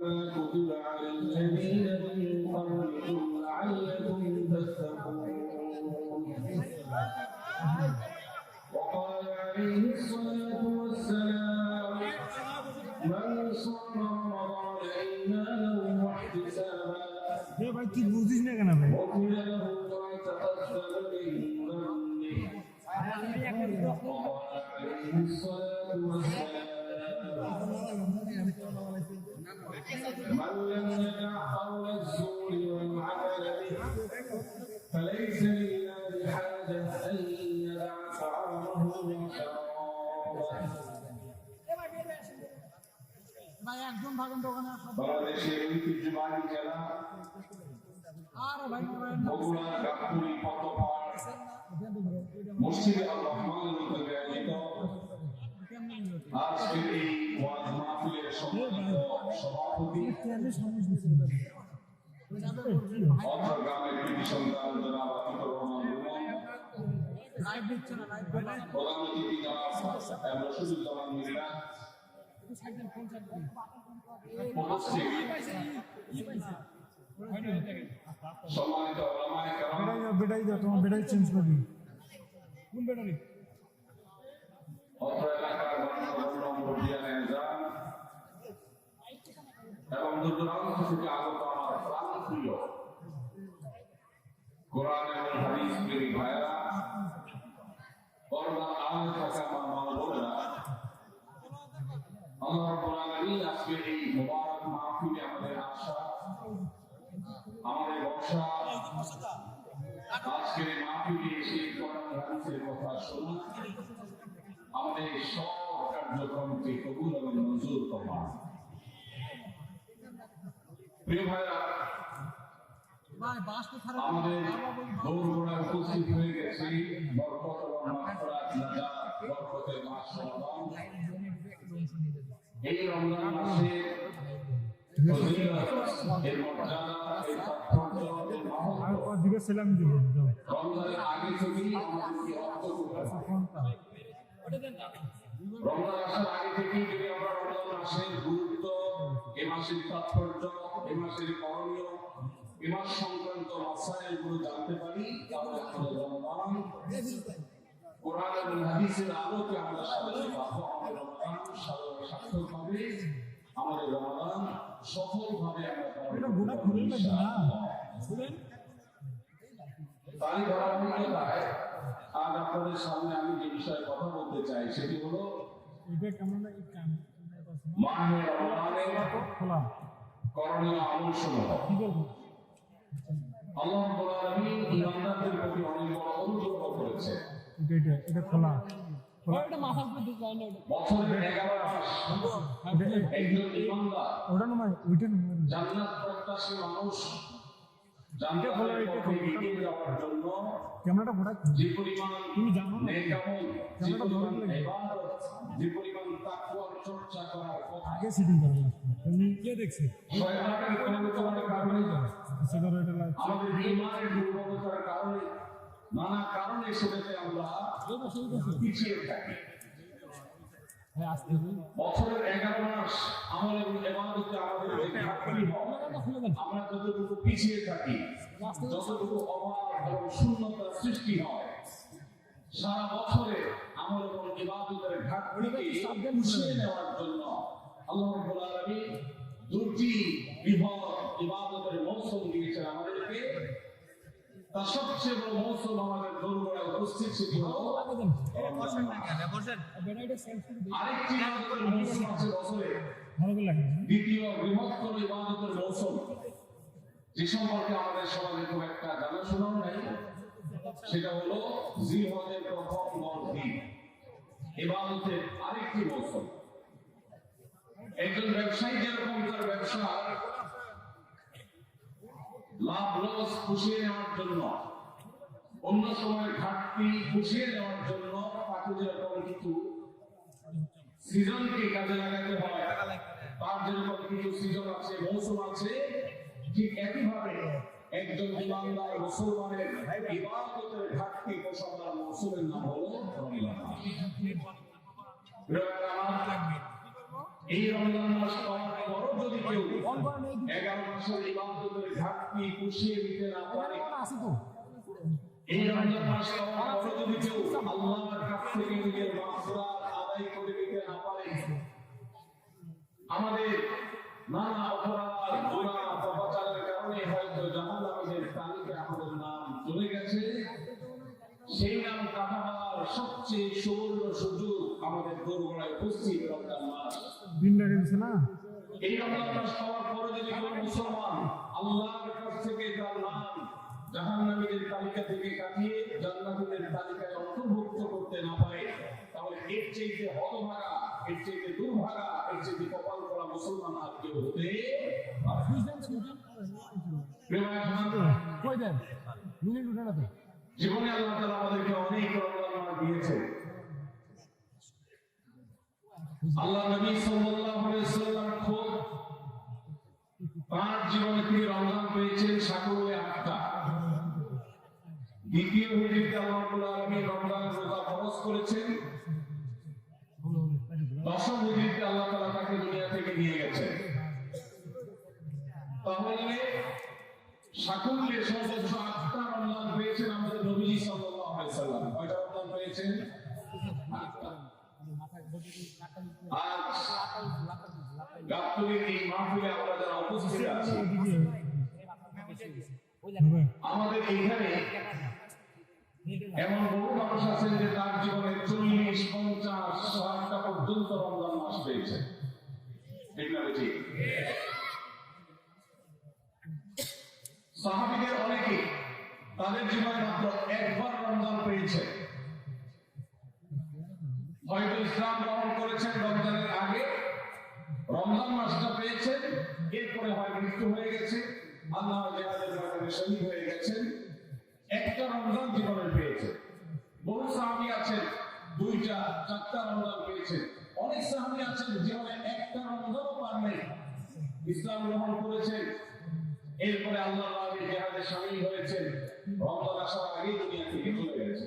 كتب على الذين من قبلكم لعلكم تتقون. وقال عليه الصلاة والسلام: من صام رمضان إيمانا واحتسابا غفر له ما تقدم من ذنبه. وقال عليه الصلاة والسلام: من لم يدع قول الزور والعمل به فليس لله حاجة أن يدع طعامه وشرابه. বাংলাদেশের ঐতিহ্যবাহী জেলা বগুড়া গাবতলী পদ্মপাড় মসজিদে আল রহমানের উদ্যোগে আয়োজিত আজকের এই ওয়াজ মাহফিলের সম্মানিত সভাপতি অত্র গ্রামের কৃতি সন্তান জনাব আতিকুর রহমান প্রধান অতিথি জনাব রশিদুজ্জামান মির্জা, সম্মানিত ওলামায়ে কেরাম, বেটাই দাও, তোমার বেটাই চেঞ্জ করবি। কোন বেটারি? অত্র এলাকার গণ্যমান্য মুরব্বিয়ানে নিজাম এবং দূর-দূরান্ত থেকে আগত আমার প্রাণপ্রিয় কোরআন এবং হাদিস প্রেমী ভাইয়েরা, পর্দার আড়ালে থাকা আমার মা বোনেরা, আল্লাহ রাব্বুল আলামিন আজকের এই মুবারক মাহফিলে আমাদের আশা, আমাদের ভরসা, আজকের এই মাহফিলে এসে কোরআন হাদিসের কথা শোনা, আমাদের সব কার্যক্রমকে কবুল এবং মঞ্জুর করুন। প্রিয় ভাইরা, আমাদের দৌড়গোড়ায় উপস্থিত হয়ে গেছি বরকত এবং মাগফিরাত, নাজাত, বরকতের মাস রমজান। এই রমজান মাসে ফজিলত, এর মর্যাদা, এর তাৎপর্য, এর মাহাত্ম্য রমজানের আগে থেকেই আমাদেরকে অবগত করা। রমজান আসার আগে থেকেই যদি আমরা রমজান মাসের গুরুত্ব, এ মাসের তাৎপর্য, এ মাসের করণীয়, এ মাস সংক্রান্ত মাসাইলগুলো জানতে পারি, তাহলে আমাদের রমজান কোরআন এবং হাদিসের আলোকে আমরা সাজাতে পারবো। আমাদের রমজান সার্থক হবে, আমাদের রমজান সফলভাবে আমরা তারই ধারাবাহিকতায় আজ আপনাদের সামনে আমি যে বিষয়ে কথা বলতে চাই সেটি হলো মাহে রমজানের করণীয় আমলসমূহ। আল্লাহ রাব্বুল আলামিন ইমানদারদের প্রতি অনেক বড় অনুগ্রহ করেছে। এটা খোলা বছরের 11 মাস একজন ইমানদার, জান্নাত প্রত্যাশী মানুষ জান্নাতের পথে এগিয়ে যাওয়ার জন্য যে পরিমাণ নেক আমল, যে পরিমাণ ইবাদত, যে পরিমাণ তাকওয়ার চর্চা করার কথা, আগে সিটিং করবে তুমি কে দেখছে শয়তানের কলঙ্কের কারণে, আমাদের ঈমানের দুর্বলতার কারণে, নানা কারণে সেটাতে আমরা পিছিয়ে থাকি। বছরের 11 মাস আমল এবং ইবাদতে আমাদের যে ঘাটতি হয়, আমরা যতটুকু পিছিয়ে থাকি, যতটুকু অভাব এবং শূন্যতার সৃষ্টি হয়, সারা বছরে আমল এবং ইবাদতের ঘাটতিকে পুষিয়ে নেওয়ার জন্য আল্লাহ রাব্বুল আলামিন দুটি বৃহৎ ইবাদতের মৌসুম দিয়েছেন আমাদেরকে। তার সবচেয়ে বড় মৌসুম আমাদের দৌড়গোড়ায় উপস্থিত, সেটি হলো আরেকটি ইবাদতের মৌসুম আছে বছরে, দ্বিতীয় বৃহত্তর ইবাদতের মৌসুম, যে সম্পর্কে আমাদের সমাজে খুব একটা জানাশোনাও নাই, সেটা হলো জিলহজের প্রথম 10 দিন, ইবাদতের আরেকটি মৌসুম। একজন ব্যবসায়ী যেরকম তার ব্যবসার লাভ লস পুষিয়ে নেওয়ার জন্য, অন্য সময়ের ঘাটতি পুষিয়ে নেওয়ার জন্য তাকে যেরকম কিছু সিজনকে কাজে লাগাতে হয়, তার যেরকম কিছু সিজন আছে, মৌসুম আছে, ঠিক একইভাবে একজন ইমানদার মুসলমানের ইবাদতের ঘাটতি পোষাবার মৌসুমের নাম হলো রমজান। এই রমজান মাস পাওয়ার পরও যদি কেউ 11 মাসের ইবাদতের ঘাটতি পুষিয়ে দিতে না পারে, এই রমজান মাস পাওয়ার পরও যদি কেউ আল্লাহর কাছ থেকে নিজের মাগফিরাত আদায় করে দিতে না পারে, আমাদের নানা অপরাধ গুনাহ পাপাচারের কারণে হয়তো জাহান্নামীদের তালিকায় আমাদের নাম চলে গেছে, সেই নাম কাটাবার সবচেয়ে সুবর্ণ সুযোগ আমাদের দোরগোড়ায় উপস্থিত রমজান মাস। এই রমজান মাস পাওয়ার পরে যদি কোনো মুসলমান আল্লাহর কাছ থেকে তার নাম জাহান্নামীদের তালিকা থেকে কাটিয়ে জান্নাতীদের তালিকায় অন্তর্ভুক্ত করতে না পারে, তাহলে এর চাইতে হতভাগা, এর চাইতে দুর্ভাগা, এর চাইতে কপাল করা মুসলমান আর কেউ হতে পারে না। জীবনে আল্লাহ তাআলা আমাদেরকে অনেক রমজান মাস দিয়েছে। আল্লাহ নবী সাল্লাল্লাহু আলাইহি ওয়াসাল্লাম খুব তার জীবনে তিনি রমজান পেয়েছেন সাকুরে 8টা। দ্বিতীয় হিজরিতে আল্লাহ রাব্বুল আলামিন রমজানের রোজা ফরজ করেছেন। দশম হিজরিতে আল্লাহ তাআলা তাকে দুনিয়া থেকে নিয়ে গেছেন। তাহলে সাকুরে সর্বোচ্চ 8টা রমজান পেয়েছেন আমাদের নবীজি সাল্লাল্লাহু আলাইহি ওয়াসাল্লাম। কয়টা রমজান পেয়েছেন? 8টা। আজ গাবতলীর এই মাহফিলে আমরা যারা উপস্থিত আছি, আমাদের এইখানে এমন বহু মানুষ আছেন যে তার জীবনে 40, 50, 60টা পর্যন্ত রমজান মাস পেয়েছে। ঠিক না ঠিক? সাহাবীদের অনেকে তাদের জীবনে মাত্র একবার রমজান পেয়েছে। হয়তো ইসলাম গ্রহণ করেছেন রমজানের আগে, রমজান মাসটা পেয়েছেন, এরপরে হয় মৃত্যু হয়ে গেছে, আল্লাহ জিহাদের ময়দানে শহীদ হয়ে গেছেন। একটা রমজান জীবনে পেয়েছে। বহু সাহাবী আছেন 2টা 4টা রমজান পেয়েছেন। অনেক সাহাবী আছেন জীবনে একটা রমজানও পান নাই, ইসলাম গ্রহণ করেছেন, এরপরে আল্লাহর রাহে জিহাদে শামিল হয়েছেন, রমজান আসার আগে দুনিয়া থেকে চলে গেছে।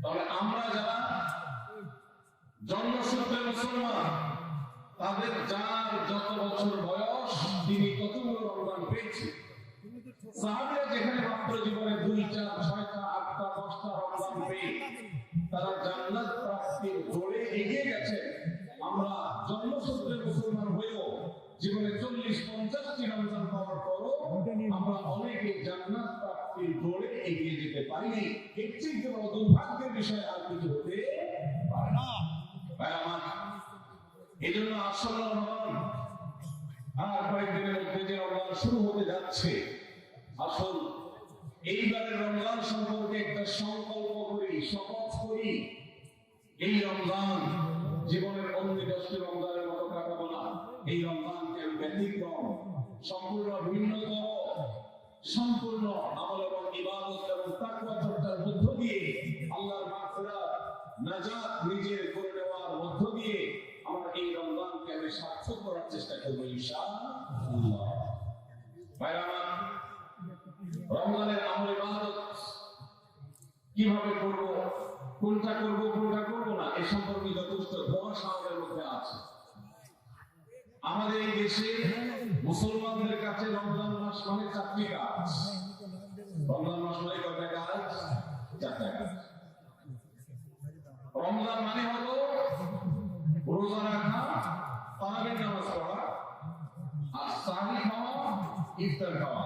তবে আমরা যারা জন্মসূত্রে মুসলমান, তাদের যার যত বছর বয়স তিনি ততগুলো রমজান পেয়েছে। সাহাবীরা যেখানে মাত্র জীবনে 2টা 6টা 8টা 10টা রমজান পেয়ে তারা জান্নাত প্রাপ্তির দৌড়ে এগিয়ে গেছে, আমরা জন্মসূত্রে মুসলমান হয়েও জীবনে 40-50টি রমজান পাওয়ার পরও আমরা অনেকে জান্নাত প্রাপ্তির দৌড়ে এগিয়ে যেতে পারিনি। এর চেয়ে বড় দুর্ভাগ্যের বিষয় আর কিছু হতে পারে না। এই জন্য আসল রমজান আর কয়েকদিনের মধ্যে যে রমজান শুরু হতে যাচ্ছে, আসল এইবারের রমজান সম্পর্কে একটা সংকল্প করি, শপথ করি, এই রমজান জীবনের অন্য 10টি রমজানের মতো কাটাবো না। এই রমজানকে ব্যতিক্রম, সম্পূর্ণ ভিন্নতর, সম্পূর্ণ আমল এবং ইবাদত এবং তাকওয়া চর্চার মধ্য দিয়ে আল্লাহর মাগফিরাত নাজাত নিজের করে নেওয়ার মধ্য দিয়ে আমরা এই রমজানকে আমি সার্থক করার চেষ্টা করবো ইনশাআল্লাহ। ভাইরা আমার, রমজানের আমল ইবাদত কিভাবে করব, কোনটা করব কোনটা করব না, এ সম্পর্কে যথেষ্ট ধোঁয়াশা আমাদের মধ্যে আছে। আমাদের এই দেশে মুসলমানদের কাছে রমজান মাস মানে 4টি কাজ। রমজান মাস মানে কয়টা কাজ? 4টা কাজ। রমজান মানে হলো রোজা রাখা, তারাবির নামাজ পড়া, আর সাহরি খাওয়া, ইফতার খাওয়া।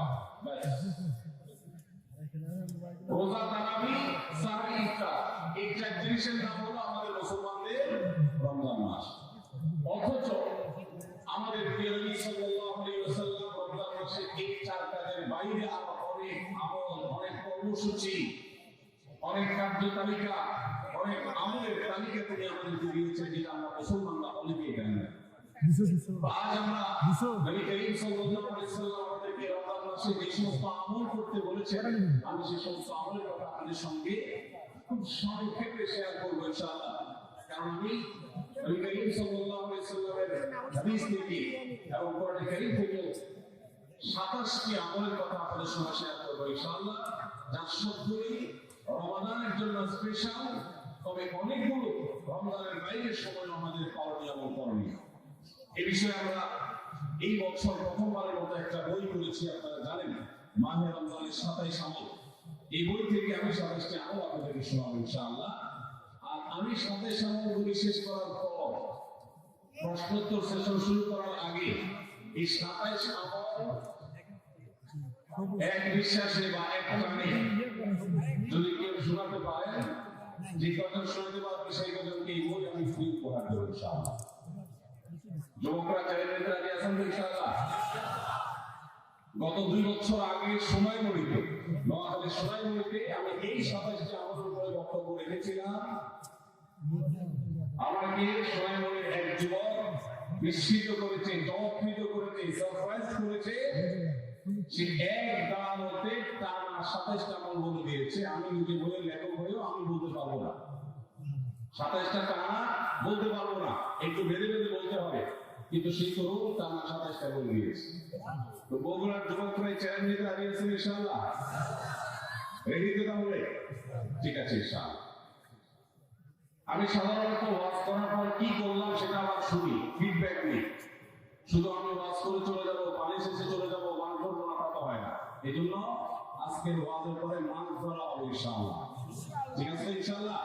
রোজা, তারাবি, সাহরি, ইফতার, এই 4 জিনিসের নাম হলো আমাদের মুসলমানদের রমজান মাস। অথচ আমাদের প্রিয় নবী সাল্লাল্লাহু আলাইহি ওয়াসাল্লাম রমজান মাসে এই 4 কাজের বাইরে আরো অনেক আমল, অনেক কর্মসূচি, অনেক কার্যতালিকা, অনেক আমলের তালিকা তিনি আমাদেরকে দিয়েছেন, যেটা আমরা মুসলমানরা অনেকেই জানি না। আজ আমরা নবী করিম সাল্লাল্লাহু আলাইহি ওয়াসাল্লাম আমাদেরকে রমজান মাসে যে সমস্ত আমল করতে বলেছেন, আমি সেই সমস্ত আমলের কথা আপনাদের সঙ্গে খুব সংক্ষেপে শেয়ার করবো ইনশাআল্লাহ। কারণ আমি নবী করিম সাল্লাল্লাহু আলাইহি ওয়াসাল্লামের হাদিস থেকে এবং কোরআন কারীম থেকে 27টি আমলের কথা আপনাদের সঙ্গে শেয়ার করবো ইনশাআল্লাহ, যার সবগুলোই রমাদানের জন্য স্পেশাল, তবে অনেকগুলো রমজানের বাইরের সময় আমাদের করণীয় এবং করণীয়। এই বিষয়ে আমরা এই বছর প্রথমবারের মতো একটা বই করেছি, আপনারা জানেন, মাহে রমজানের 27 আমল। এই বই থেকে আমি 27টি আমল আপনাদেরকে শোনাবো ইনশাআল্লাহ। আর আমি 27 আমলগুলি শেষ করার পর প্রশ্নোত্তর সেশন শুরু করার আগে এই 27 আমল এক বিশ্বাসে বা এক প্রাণে যদি কেউ শোনাতে পারেন, যে কথা শোনাতে পারবে সেই কথাকে এই বই আমি ফ্রি উপহার দেবো ইনশাআল্লাহ। যুবকরা চ্যালেঞ্জে রাজি আছেন তো ইনশাআল্লাহ? গত 2 বছর আগে সোনাইমুড়িতে, নোয়াখালীর সোনাইমুড়িতে আমি এই 27টি আমলের উপরে বক্তব্য রেখেছিলাম। আমাকে সোনাইমুড়ির এক যুবক বিস্মিত করেছে, চমৎকৃত করেছে, সারপ্রাইজ করেছে। সে এক দাঁড়ানোতে টানা 27টা আমল বলে দিয়েছে। আমি নিজে বলে লেখক হয়েও আমি বলতে পারবো না, 27টা টানা বলতে পারবো না, একটু বেঁধে বেঁধে বলতে হবে। কিন্তু সেই তরুণ টানা 27টা বলে দিয়েছে। তো বগুড়ার যুবকরা চ্যালেঞ্জ নিতে রাজি আছেন ইনশাআল্লাহ? রেডি তো তাহলে? ঠিক আছে ইনশাআল্লাহ। আমি সাধারণত ওয়াজ করার পর কি করলাম সেটা আবার শুনি, ফিডব্যাক নিই। শুধু আমি ওয়াজ করে চলে যাবো, পানি শেষে চলে যাবো, মান করবো না, কথা হয় না। এই জন্য আজকের ওয়াজের পরে মান করা হবে ইনশাআল্লাহ। ঠিক আছে ইনশাআল্লাহ?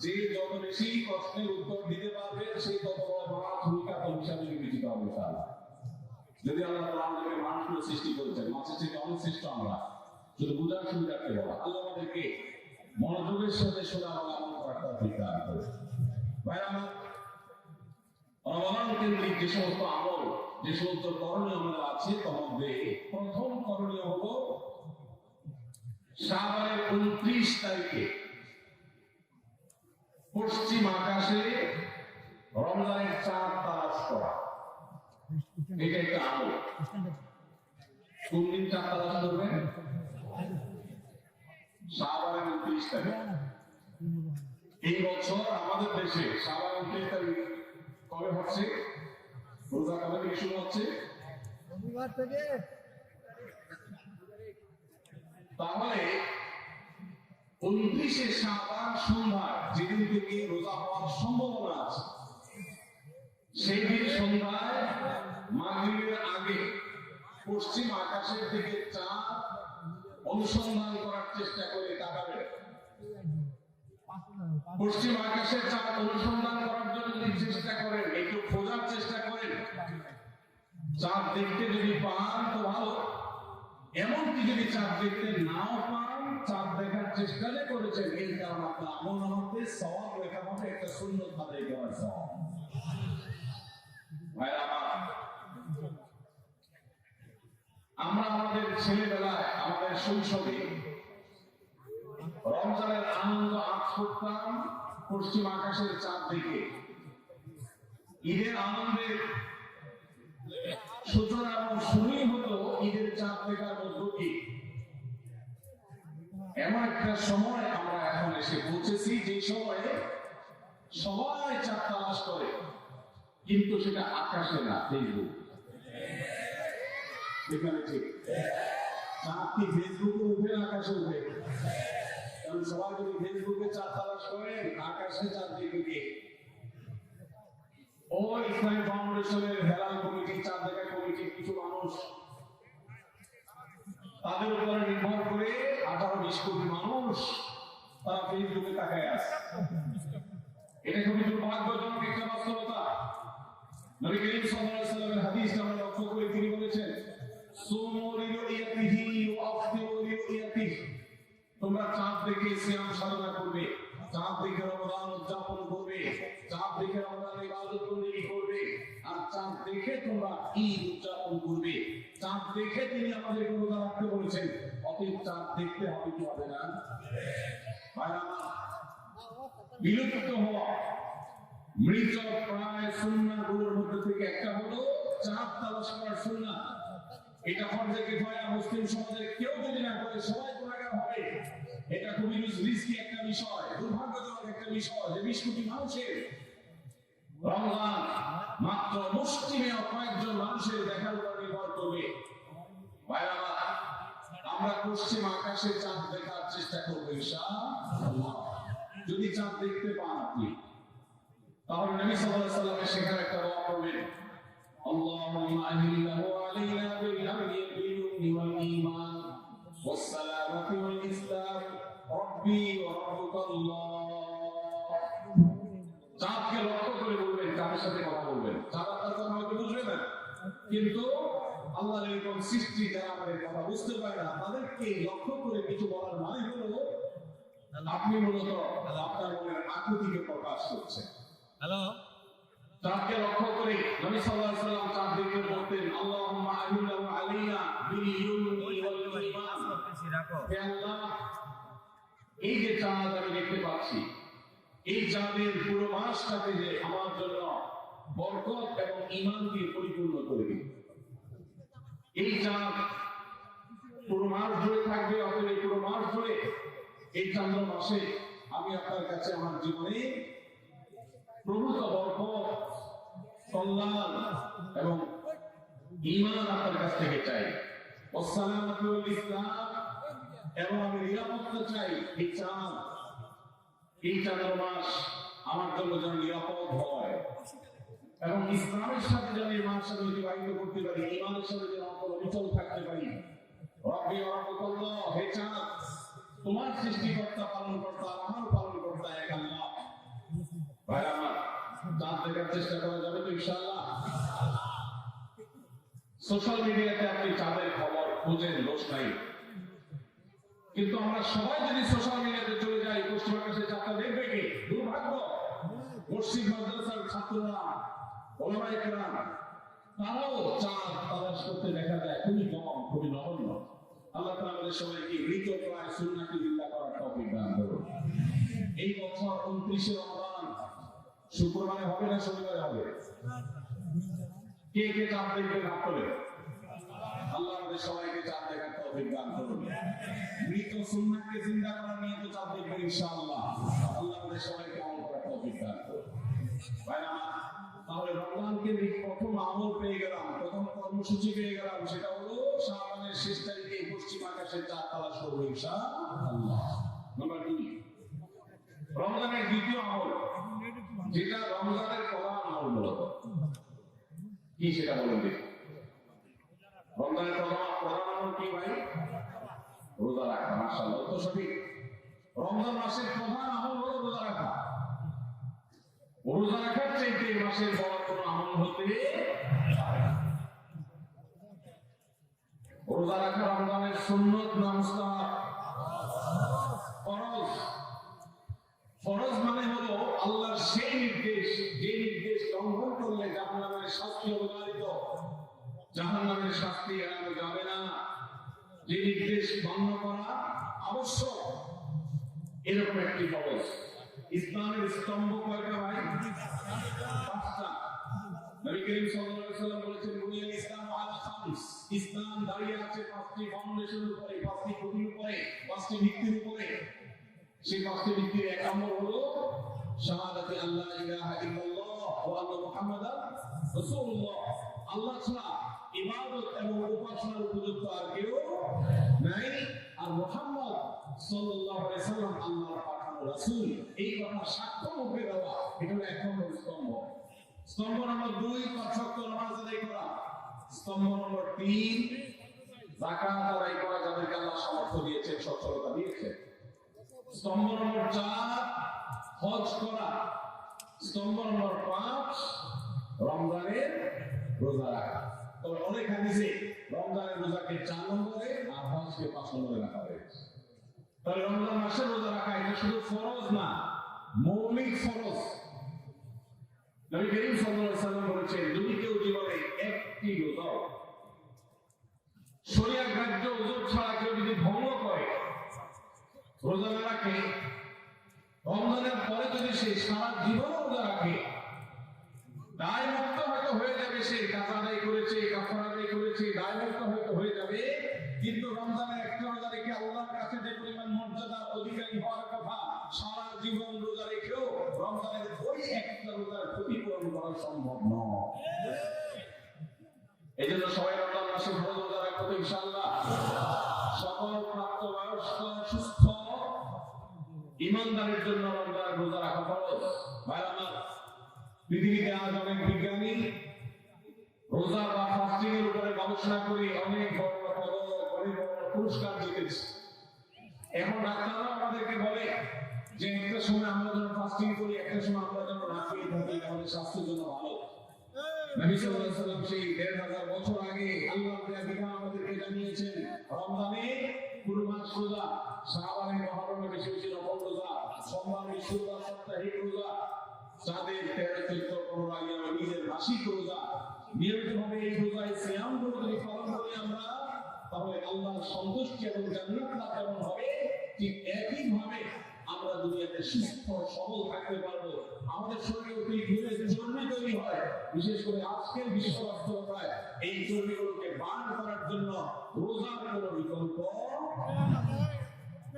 যে যত বেশি প্রশ্নের উত্তর দিতে পারবে সেই তত বড় ভূমিকা হিসাবে বিবেচিত হবে ইনশাআল্লাহ। যদি আল্লাহ তাআলা আমাদেরকে মানুষগুলো সৃষ্টি করেছেন, মাছের থেকে অনেক শ্রেষ্ঠ আমরা, শুধু বুঝার সুবিধার্থে বলা। আল্লাহ আমাদেরকে মনোযোগের সাথে শোনা এবং আমল করার তৌফিক দান করুন। ভাই আমার, রমজান কেন্দ্রিক যে সমস্ত আমল, যে সমস্ত করণীয় আমাদের আছে, তার মধ্যে প্রথম করণীয় হলো শাবানের 29 তারিখে পশ্চিম আকাশে রমজানের চাঁদ তালাশ করা। এটা একটা আমল। কোন দিন চাঁদ তালাশ করবেন? শাবানের 29 তারিখ। এই বছর আমাদের দেশে শাবানের 29 তারিখ কবে হচ্ছে? রোজা কবে থেকে শুরু হচ্ছে? রবিবার থেকে। তাহলে 29শে শাবান সন্ধ্যায়, যেদিন থেকে রোজা হওয়ার সম্ভাবনা আছে, সেই দিন সন্ধ্যায় মাগরিবের আগে পশ্চিম আকাশের দিকে চাঁদ অনুসন্ধান করার চেষ্টা করে তাকাবেন। পশ্চিম আকাশের চাঁদ অনুসন্ধান করার জন্য যদি চেষ্টা করেন, একটু খোঁজার চেষ্টা করেন, চাঁদ দেখতে যদি পান তো ভালো। এমনকি যদি চাঁদ দেখতে নাও পান, চাঁদ দেখার চেষ্টা যে করেছেন, এই কারণে আপনার আমল নামাতে সওয়াব লেখা হবে, একটা সুন্নত আদায় করার সওয়াব। ভাইরা আমার, আমরা আমাদের ছেলেবেলায়, আমাদের শৈশবে রমজানের আনন্দ আজ করতাম পশ্চিম আকাশের চাঁদ দেখে। ঈদের আনন্দের সূচনা এবং শুরুই হতো ঈদের চাঁদ দেখার মধ্য দিয়ে। এমন একটা সময় আমরা এখন এসে পৌঁছেছি যে সময়ে সবাই চাঁদ তালাশ করে, কিন্তু সেটা আকাশে না, ফেসবুক। এখানে ঠিক চাঁদ কি ফেসবুকে উঠে না আকাশে উঠে? কারণ সবাই যদি ফেসবুকে চাঁদ তালাশ করেন, আকাশে চাঁদ দেখবে। ও ইসলামী ফাউন্ডেশনের হেলাল কমিটি, চাঁদ দেখা কমিটির কিছু মানুষ, তাদের উপরে নির্ভর করে 18-20 কোটি মানুষ তারা ফেসবুকে তাকায় আছে। এটা খুবই দুর্ভাগ্যজনক একটা বাস্তবতা। নবী করিম সাল্লাল্লাহু আলাইহি ওয়াসাল্লামের হাদিস আমরা লক্ষ্য করে তিনি বলেছেন, সুমু লিরুইয়াতিহি ওয়া আফতিরু লিরুইয়াতিহি। তোমরা চাঁদ দেখে সিয়াম সাধনা করবে, চাঁদ দেখে রমজান উদযাপন করবে, চাঁদ দেখে রমজানের ইবাদত বন্দেগী করবে, আর চাঁদ দেখে তোমরা ঈদ উদযাপন করবে। চাঁদ দেখে তিনি আমাদেরকে রোজা রাখতে বলেছেন। অতএব চাঁদ দেখতে হবে কি হবে না? ভাইরা আমার, বিলুপ্ত হওয়া মৃত প্রায় সুন্নাহগুলোর মধ্যে থেকে একটা হলো চাঁদ তালাশ করার সুন্নাহ। এটা ফরজে কিফায়া, মুসলিম সমাজের কেউ যদি না করে সবাই গুনাহগার হবে। এটা খুবই রিস্কি একটা বিষয়, দুর্ভাগ্যজনক একটা বিষয় যে 20 কোটি মানুষের রমজান মাত্র মুষ্টিমেয় কয়েকজন মানুষের দেখার উপর নির্ভর করবে। ভাইরা আমার, আমরা পশ্চিম আকাশে চাঁদ দেখার চেষ্টা করবো ইনশাআল্লাহ। যদি চাঁদ দেখতে পান আপনি, তাহলে নবী সাল্লাল্লাহু আলাইহি ওয়াসাল্লামের সেখানে একটা দোয়া করবেন, আল্লাহুম্মা আহিল্লাহু আলাইনা বিল আমনি ওয়াল ঈমান ওয়াস সালামাতি ওয়াল ইসলাম রাব্বি ওয়া রাব্বুকাল্লাহ। চাঁদকে লক্ষ্য করে বলবেন, চাঁদের সাথে কথা বলবেন। চাঁদ আপনার কথা হয়তো বুঝবে না, কিন্তু আল্লাহর এরকম সৃষ্টি যারা আমাদের কথা বুঝতে পারে না, তাদেরকে লক্ষ্য করে কিছু বলার মানে হলো আপনি মূলত আপনার মনের আকুতিকে প্রকাশ করছেন। হ্যালো, চাঁদকে লক্ষ্য করে নবী সাল্লাল্লাহু আলাইহি ওয়াসাল্লাম চাঁদ দেখে বলতেন, আল্লাহুম্মা আহিল্লাহু আলাইনা বিল ইউমি ওয়াল ঈমান। হে আল্লাহ, এই যে চাঁদ আমি দেখতে পাচ্ছি, এই চাঁদের পুরো মাসটাকে যে আমার জন্য বরকত এবং ঈমান দিয়ে পরিপূর্ণ করে দিন। এই চাঁদ পুরো মাস জুড়ে থাকবে, অথবা পুরো মাস জুড়ে এই চন্দ্র মাসে আমি আপনার কাছে আমার জীবনে প্রভূত বরকত, কল্যাণ এবং ঈমান আপনার কাছ থেকে চাই। ওয়াসসালামু ওয়াল ইসলাম, এবং আমি নিরাপত্তা চাই। এই চাঁদ, এই চন্দ্র মাস আমার জন্য যেন নিরাপদ হয়, এবং ইসলামের সাথে যেন এই মাস আমি অতিবাহিত করতে পারি, ঈমানের সাথে যেন অবিচল থাকতে পারি। রব্বি ওয়া রাব্বুকাল্লাহ, হে চাঁদ, তোমার সৃষ্টিকর্তা, পালনকর্তা, আমার পালনকর্তা এক আল্লাহ। ভাই আমার, চাঁদ দেখার চেষ্টা করা যাবে তো ইনশাআল্লাহ? সোশ্যাল মিডিয়াতে আপনি চাঁদের খবর খুঁজেন, দোষ নাই, কিন্তু আমরা সবাই যদি সোশ্যাল মিডিয়াতে চলে যাই, পশ্চিম আকাশে চাঁদটা দেখবে কে? দুর্ভাগ্য। মসজিদ মাদ্রাসার ছাত্ররা, ওলামায়ে কেরাম, তারাও চাঁদ তালাশ করতে দেখা যায় খুবই কম, খুবই নগণ্য। আল্লাহ তাআলা আমাদের সবাইকে মৃতপ্রায় সুন্নাহকে জিন্দা করার তৌফিক দান করুন। এই বছর 29শে রমজান শুক্রবারে হবে না শনিবারে হবে? কে কে চাঁদ দেখবেন হাত তোলে? আল্লাহ আমাদের সবাইকে চাঁদ দেখার তৌফিক দান করুন। মৃত সুন্নাহকে জিন্দা করার নিয়ে তো চাঁদ দেখবেন ইনশাআল্লাহ। আল্লাহ আমাদের সবাইকে আমল করার তৌফিক দান করুন। ভাই আমার, তাহলে রমজানকে প্রথম আমল পেয়ে গেলাম, প্রথম কর্মসূচি পেয়ে গেলাম, সেটা হলো শাবানের শেষ তারিখে পশ্চিম আকাশে চাঁদ তালাশ করবো ইনশাআল্লাহ। নাম্বার 2, রমজানের দ্বিতীয় আমল, যেটা রমজানের প্রধান আমল মূলত কি সেটা বলেন দেখি। রমজানের প্রধান আমল কি ভাই? রোজা রাখা। মাশাআল্লাহ, তো সঠিক। রমজান মাসের প্রধান আমল হলো রোজা রাখা। রোজা রাখার চাইতে এই মাসের বড় কোনো আমল হতে পারে না। রোজা রাখা রমজানের সুন্নত না মুস্তাহাব? ফরজ। ফরজ মানে হলো আল্লাহর সেই নির্দেশ, যে নির্দেশ লঙ্ঘন করলে জাহান্নামের শাস্তি অবধারিত, জাহান্নামের শাস্তি এড়ানো যাবে না, যে নির্দেশ মান্য করা আবশ্যক, এরকম একটি ফরজ। ইসলামের স্তম্ভ কয়টা ভাই? 5টা। নবী করিম সাল্লাল্লাহু আলাইহি ওয়াসাল্লাম বলেছেন, বুনিয়াল ইসলামু আলা খামস। ইসলাম দাঁড়িয়ে আছে 5টি ফাউন্ডেশনের উপরে, 5টি খুঁটির উপরে, 5টি ভিত্তির উপরে। সেই 5টি ভিত্তির এক নম্বর হলো শাহাদাতে আল্লাহ ইলাহা ইল্লাল্লাহ ওয়া আন্না মুহাম্মাদান রাসূলুল্লাহ। আল্লাহ ছাড়া ইবাদত এবং উপাসনার উপযুক্ত আর কেউ নাই, আর মুহাম্মদ সাল্লাল্লাহু আলাইহি ওয়াসাল্লাম আল্লাহর পাঠানো রাসূল, এই কথা সাক্ষ্য মুখে দেওয়া, এটা হলো 1 নম্বর স্তম্ভ। স্তম্ভ নম্বর 2, 5 ওয়াক্ত নামাজ আদায় করা। স্তম্ভ নম্বর 3, যাকাত আদায় করা, যাদেরকে আল্লাহ সামর্থ্য দিয়েছেন, সচ্ছলতা দিয়েছেন। স্তম্ভ নম্বর 4, হজ করা। স্তম্ভ নম্বর 5, রমজানের রোজা রাখা। তবে অনেক হাদিসে রমজানের রোজাকে 4 নম্বরে আর হজকে 5 নম্বরে রাখা হয়েছে। তাহলে রমজান মাসে রোজা রাখা এটা শুধু ফরজ না, মৌলিক ফরজ। নবী করিম সাল্লাল্লাহু আলাইহি ওয়াসাল্লাম বলেছেন, যদি কেউ জীবনে একটি রোজা শরীয়ত গ্রাহ্য ওযর ছাড়া কেউ যদি ভঙ্গ করে, রোজা না রাখে, রমজানের পরে যদি সে সারা জীবন রোজা রাখে, দায় মুক্ত হয়তো হয়ে যাবে, সে কাজা আদায় করেছে, কাফারা আদায় করেছে, দায় মুক্ত হয়তো হয়ে যাবে, কিন্তু রমজানের একটা রোজা রেখে আল্লাহর কাছে যে পরিমাণ মর্যাদার অধিকারী হওয়ার কথা, সারা জীবন রোজা রেখেও রমজানের ওই একটা রোজার ক্ষতিপূরণ করা সম্ভব নয়। এই জন্য সবাই রমজান মাসে রোজা রাখবো তো ইনশাআল্লাহ। সকল প্রাপ্তবয়স্ক সুস্থ ইমানদারের জন্য রমজানের রোজা রাখা ফরজ। ভাই আমার, পৃথিবীতে আজ অনেক বিজ্ঞানী রোজা বা ফাস্টিং এর উপরে গবেষণা করে অনেক বড় পদক অনেক বড় পুরস্কার জিতেছে। এখন ডাক্তাররা আমাদেরকে বলে যে একটা সময় আমরা যেন ফাস্টিং করি, একটা সময় আমরা যেন না খেয়ে থাকি, আমাদের স্বাস্থ্যের জন্য ভালো। নবী সাল্লাল্লাহু আলাইহি ওয়াসাল্লাম সেই ১৫০০ বছর আগে আল্লাহর দেয়া বিধান আমাদেরকে জানিয়েছেন। রমজানে পুরো মাস রোজা, শাবানে মহরমে বেশি বেশি নফল রোজা, সোমবারে শুক্রবার সাপ্তাহিক রোজা, চাঁদের ১৩, ১৪, ১৫ আইয়ামে নিজের মাসিক রোজা, নিয়মিতভাবে এই রোজায় সিয়ামগুলো যদি পালন করি আমরা, তাহলে আল্লাহর সন্তুষ্টি এবং জান্নাত লাভ যেমন হবে, ঠিক একইভাবে আমরা দুনিয়াতে সুস্থ সবল থাকতে পারবো। আমাদের শরীরে অতি ধীরে চর্বি তৈরি হয়, বিশেষ করে আজকের বিশ্ব বাস্তবতায় এই চর্বিগুলোকে বার্ন করার জন্য রোজার কোনো বিকল্প।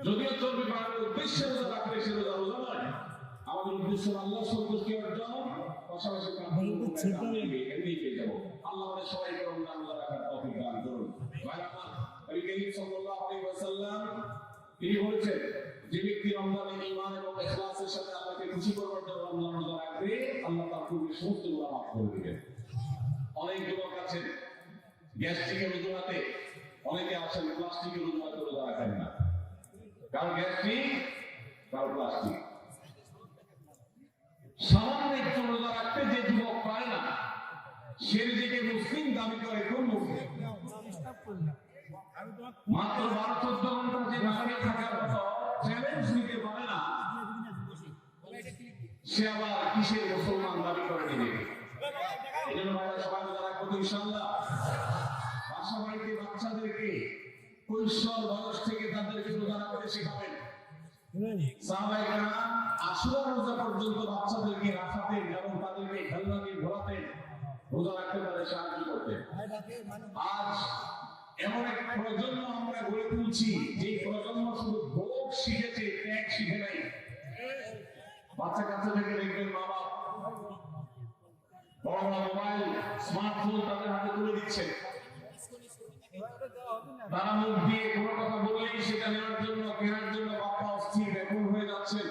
যদিও চর্বি বাড়ানোর উদ্দেশ্যে রোজা রাখলে সে রোজা রোজা নয়। আমাদের উদ্দেশ্য আল্লাহ সন্তুষ্টি অর্জন, পাশাপাশি এমনি পেয়ে যাবো। আল্লাহ আমাদের সবাইকে রমজান রোজা রাখার তৌফিক দান করুন। নবী করিম সাল্লাল্লাহু আলাইহি ওয়াসাল্লাম তিনি বলেছেন, যে ব্যক্তি রমজানে ঈমান এবং ইখলাসের সাথে আল্লাহকে খুশি করার জন্য রমজান রোজা রাখবে, আল্লাহ তার পূর্বে সমস্ত গুনাহ মাফ করে দিবেন। অনেক যুবক আছেন গ্যাস্ট্রিকের অজুহাতে, অনেকে আছেন প্লাস্টিকের অজুহাতে রোজা রাখেন না। কারণ গ্যাস্ট্রিক, কারণ প্লাস্টিক। সামান্য একটু রোজা রাখতে যে যুবক পারে না, সে নিজেকে মুসলিম দাবি করে। কোন মুসলিম? মাত্র 12-14 ঘন্টা যে বাইরে থাকার মতো চ্যালেঞ্জ নিতে পারে না, সে আবার কিসের মুসলমান দাবি করে নিজেকে? এই জন্য ভাইরা সবাই রোজা রাখবো তো ইনশাআল্লাহ। বাসা বাড়িতে বাচ্চাদেরকে কৈশোর বয়স থেকে তাদেরকে রোজা রাখতে শেখাবেন। সাহাবায়ে কেরাম আশুরা রোজা পর্যন্ত বাচ্চাদেরকে রাখাতেন এবং তাদেরকে খেলনা দিয়ে ঘোরাতেন, রোজা রাখতে তাদের সাহায্য করতেন। আজ এমন এক প্রজন্ম আমরা গড়ে তুলছি, যে প্রজন্ম শুধু ভোগ শিখেছে, ত্যাগ শিখে নাই। বাচ্চা কাচ্চাদেরকে দেখবেন মা বাপ বড় বড় মোবাইল, স্মার্টফোন তাদের হাতে তুলে দিচ্ছে। তারা মুখ দিয়ে কোনো কথা বললেই সেটা নেওয়ার জন্য, কেনার জন্য বাবা অস্থির ব্যাকুল হয়ে যাচ্ছেন।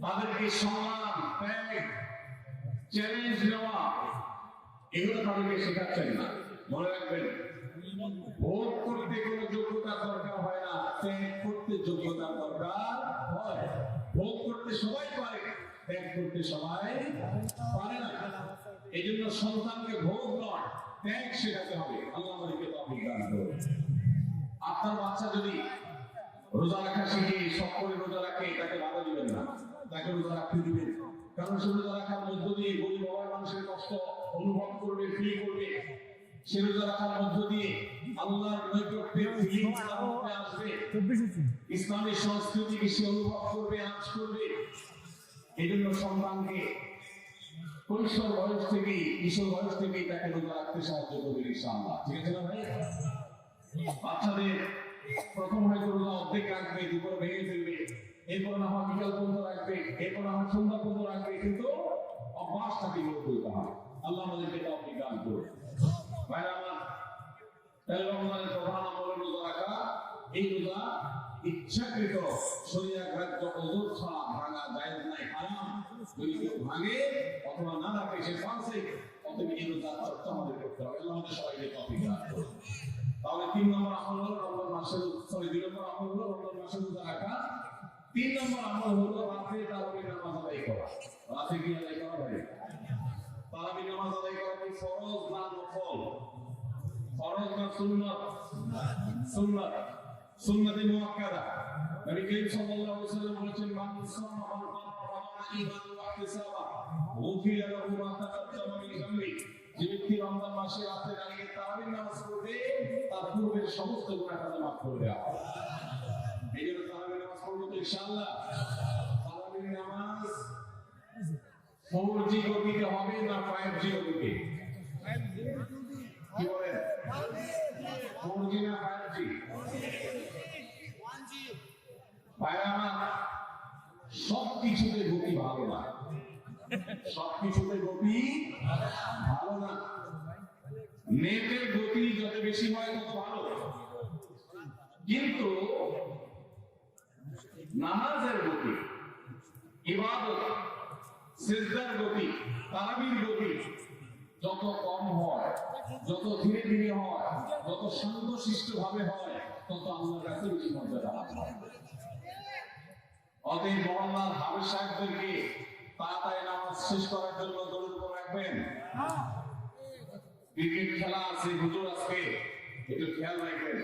তাদেরকে সম্মান, ত্যাগ, চ্যালেঞ্জ নেওয়া, এগুলো তাদেরকে শেখাচ্ছেন না। মনে রাখবেন, ভোগ করতে কোনো যোগ্যতার দরকার হয় না, ত্যাগ করতে যোগ্যতার দরকার হয়। ভোগ করতে সবাই পারে, ত্যাগ করতে সবাই পারে না। এই জন্য সন্তানকে ভোগ নয়, ত্যাগ শেখাতে হবে। আল্লাহ আমাদেরকে তৌফিক দান করুন। আপনার বাচ্চা যদি রোজা রাখা শিখে সব করে রোজা রাখে, তাকে বাধা দিবেন না, তাকে রোজা রাখতে দিবেন। কারণ সে রোজা রাখার মধ্য দিয়ে গরিব বাবার মানুষের কষ্ট অনুভব করবে, ফিল করবে। সে রোজা রাখার মধ্য দিয়ে আল্লাহর নৈকট্যের ফিলিংস তার মধ্যে আসবে, ইসলামের সংস্কৃতিকে সে অনুভব করবে, আঁচ করবে। এই জন্য সন্তানকে কৈশোর বয়স থেকে, কিশোর বয়স থেকে তাকে রোজা রাখতে সাহায্য করবে ইনশাআল্লাহ। ঠিক আছে না ভাই? বাচ্চাদের প্রথম হয়তো রোজা অর্ধেক রাখবে, দুপুরে ভেঙে ফেলবে, এরপর না হয় বিকাল পর্যন্ত রাখবে, এরপর না হয় সন্ধ্যা পর্যন্ত রাখবে, কিন্তু অভ্যাসটাকে গড়ে তুলতে হবে। আল্লাহ আমাদেরকে তৌফিক দান করুন। ভাইরা আমার, তাহলে রমজানের প্রধান আমল রোজা রাখা। এই রোজা ইচ্ছাকৃত শরীরাঘাত ওযর ছাড়া ভাঙা জায়েজ নাই, হারাম। যদি কেউ ভাঙে অথবা না রাখে সে ফাসিক। অতএব এই রোজা চর্চা আমাদের করতে হবে। আল্লাহ আমাদের সবাইকে তৌফিক দান করুন। তাহলে 3 নম্বর আমল হলো রমজান মাসের, 2 নম্বর আমল হলো রমজান মাসে রোজা রাখা। 3 নম্বর আমল হলো রাতে তারাবির নামাজ আদায় করা। রাতে কি আদায় করা হয়? তারাবির নামাজ আদায় করা কি ফরজ না নফল? ফরজ না সুন্নাত? সুন্নাত, সুন্নাতে মুআক্কাদা। নবী করিম সাল্লাল্লাহু আলাইহি ওয়াসাল্লাম বলেছেন, মান সামা মান রমাদান ঈমানান ওয়া ইহতিসাবা গুফিরা লাহু মা তাকাদ্দামা মিন যামবি। যে ব্যক্তি রমজান মাসে রাতে দাঁড়িয়ে তারাবির নামাজ পড়বে, তার পূর্বের সমস্ত গুনাহ তাকে মাফ করে দেওয়া হবে। এই জন্য তারাবির নামাজ পড়বো তো ইনশাআল্লাহ। তারাবির নামাজ 4G গতিতে হবে না 5G গতিতে? কি বলেন? 4G না 5G? ভাইরা আমার, সবকিছুতে গতি ভালো না, সবকিছুতে গতি ভালো না। নেটের গতি যত বেশি হয় তত ভালো, কিন্তু নামাজের গতি, ইবাদত, সিজদার গতি, তারাবির গতি যত কম হয়, যত ধীরে ধীরে হয়, যত শান্তশিষ্ট ভাবে হয়, তত আল্লাহর কাছে বেশি মর্যাদা পায়। অতএব মহল্লার হাফেজ সাহেবদেরকে তাড়াতাড়ি নামাজ শেষ করার জন্য দৌড় করে রাখবেন। ক্রিকেট খেলা আছে, হুজুর আজকে একটু খেয়াল রাখবেন,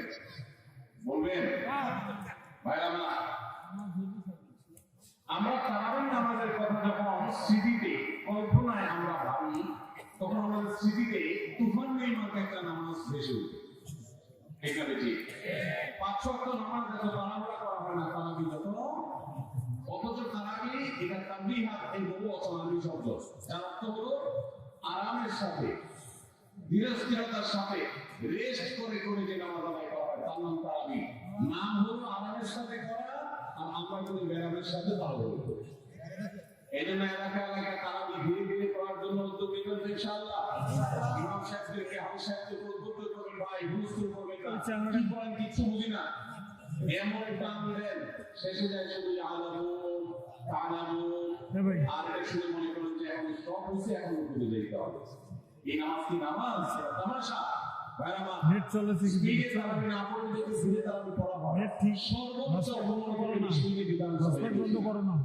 বলবেন ভাইরা না। আমরা তারাবির নামাজের কথা যখন স্মৃতিতে কল্পনায় আমরা ভাবি, তখন আমাদের স্মৃতিতে তুফান মার্কা একটা নামাজ ভেসে ওঠে। এখানে ঠিক 5 ওয়াক্ত নামাজ যত তাড়াহুড়া করা হয় না, তারাবি যত, অথচ তারাবি এটা তাবলিহাত এই বহু অচলানি শব্দ, যার অর্থ হলো আরামের সাথে, ধীরস্থিরতার সাথে, রেস্ট করে করে যে নামাজ আদায় করা হয় তার নাম তারাবি। নাম হলো আরামের সাথে করা, আর আমরা করি ব্যায়ামের সাথে তাড়াহুড়ো করি। এই জন্য এলাকা এলাকায় তারাবি ধীরে ধীরে করার জন্য উদ্যোগ নেবেন ইনশাআল্লাহ। ইমাম সাহেবদেরকে, হাফেজ সাহেবদেরকে উদ্বুদ্ধ করবেন, ভাই হুজুর করবেন না, কি করেন কিছু বুঝি না, এমন টান দেন শেষে যায় শুধু আলামুন তালামুন, আর এটা শুনে মনে করেন যে এখন সব হয়েছে, এখন উপরে যেতে হবে। এই নামাজ কি নামাজ? তামাশা। নেট চলেছে কি স্পিডে তারাবি না পড়লে যদি ধীরে তারাবি পড়া হয়, নেট ঠিক সর্বোচ্চ 20 মিনিট বিধান হসপিটাল বন্ধ করো না।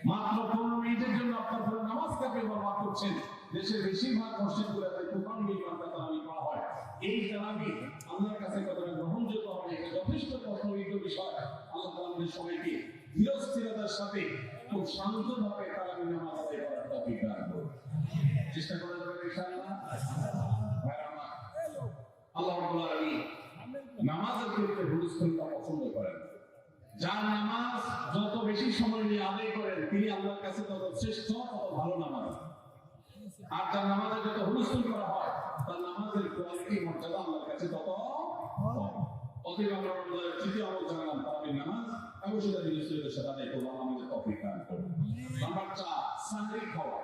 মাত্র 15 মিনিটের জন্য আপনার পুরো নামাজটাকে বরবাদ করছেন। দেশের বেশিরভাগ মসজিদগুলোতে তুফান মার্কা তারাবি করা হয়। এই তারাবি আল্লাহর কাছে কতটা গ্রহণযোগ্য হবে, এটা যথেষ্ট প্রশ্নবিদ্ধ বিষয়। আল্লাহ আমাদের সবাইকে ধীরস্থিরতার সাথে খুব শান্তভাবে তারাবি নামাজ আদায় করার তৌফিক দান করুন। চেষ্টা করা যাবে ইনশাআল্লাহ। আল্লাহ রাব্বুল আলামিন নামাজের ক্ষেত্রে হুলস্থুলতা পছন্দ করেন। যার নামাজ যত বেশি সময় নিয়ে আদায় করেন, তিনি আল্লাহর কাছে তত শ্রেষ্ঠ, তত ভালো নামাজ। আর যার নামাজে যত হুলস্থুল করা হয়, তার নামাজের কোয়ালিটি মর্যাদা আল্লাহর কাছে তত কম। অতএব আমরা রমজানের তৃতীয় আমল জানালাম তারাবির নামাজ, এবং সেটা হুলস্থুলের সাথে আদায় করলাম, আমাদের তৌফিক দান করুন। নাম্বার 4, সাহরি খাওয়া।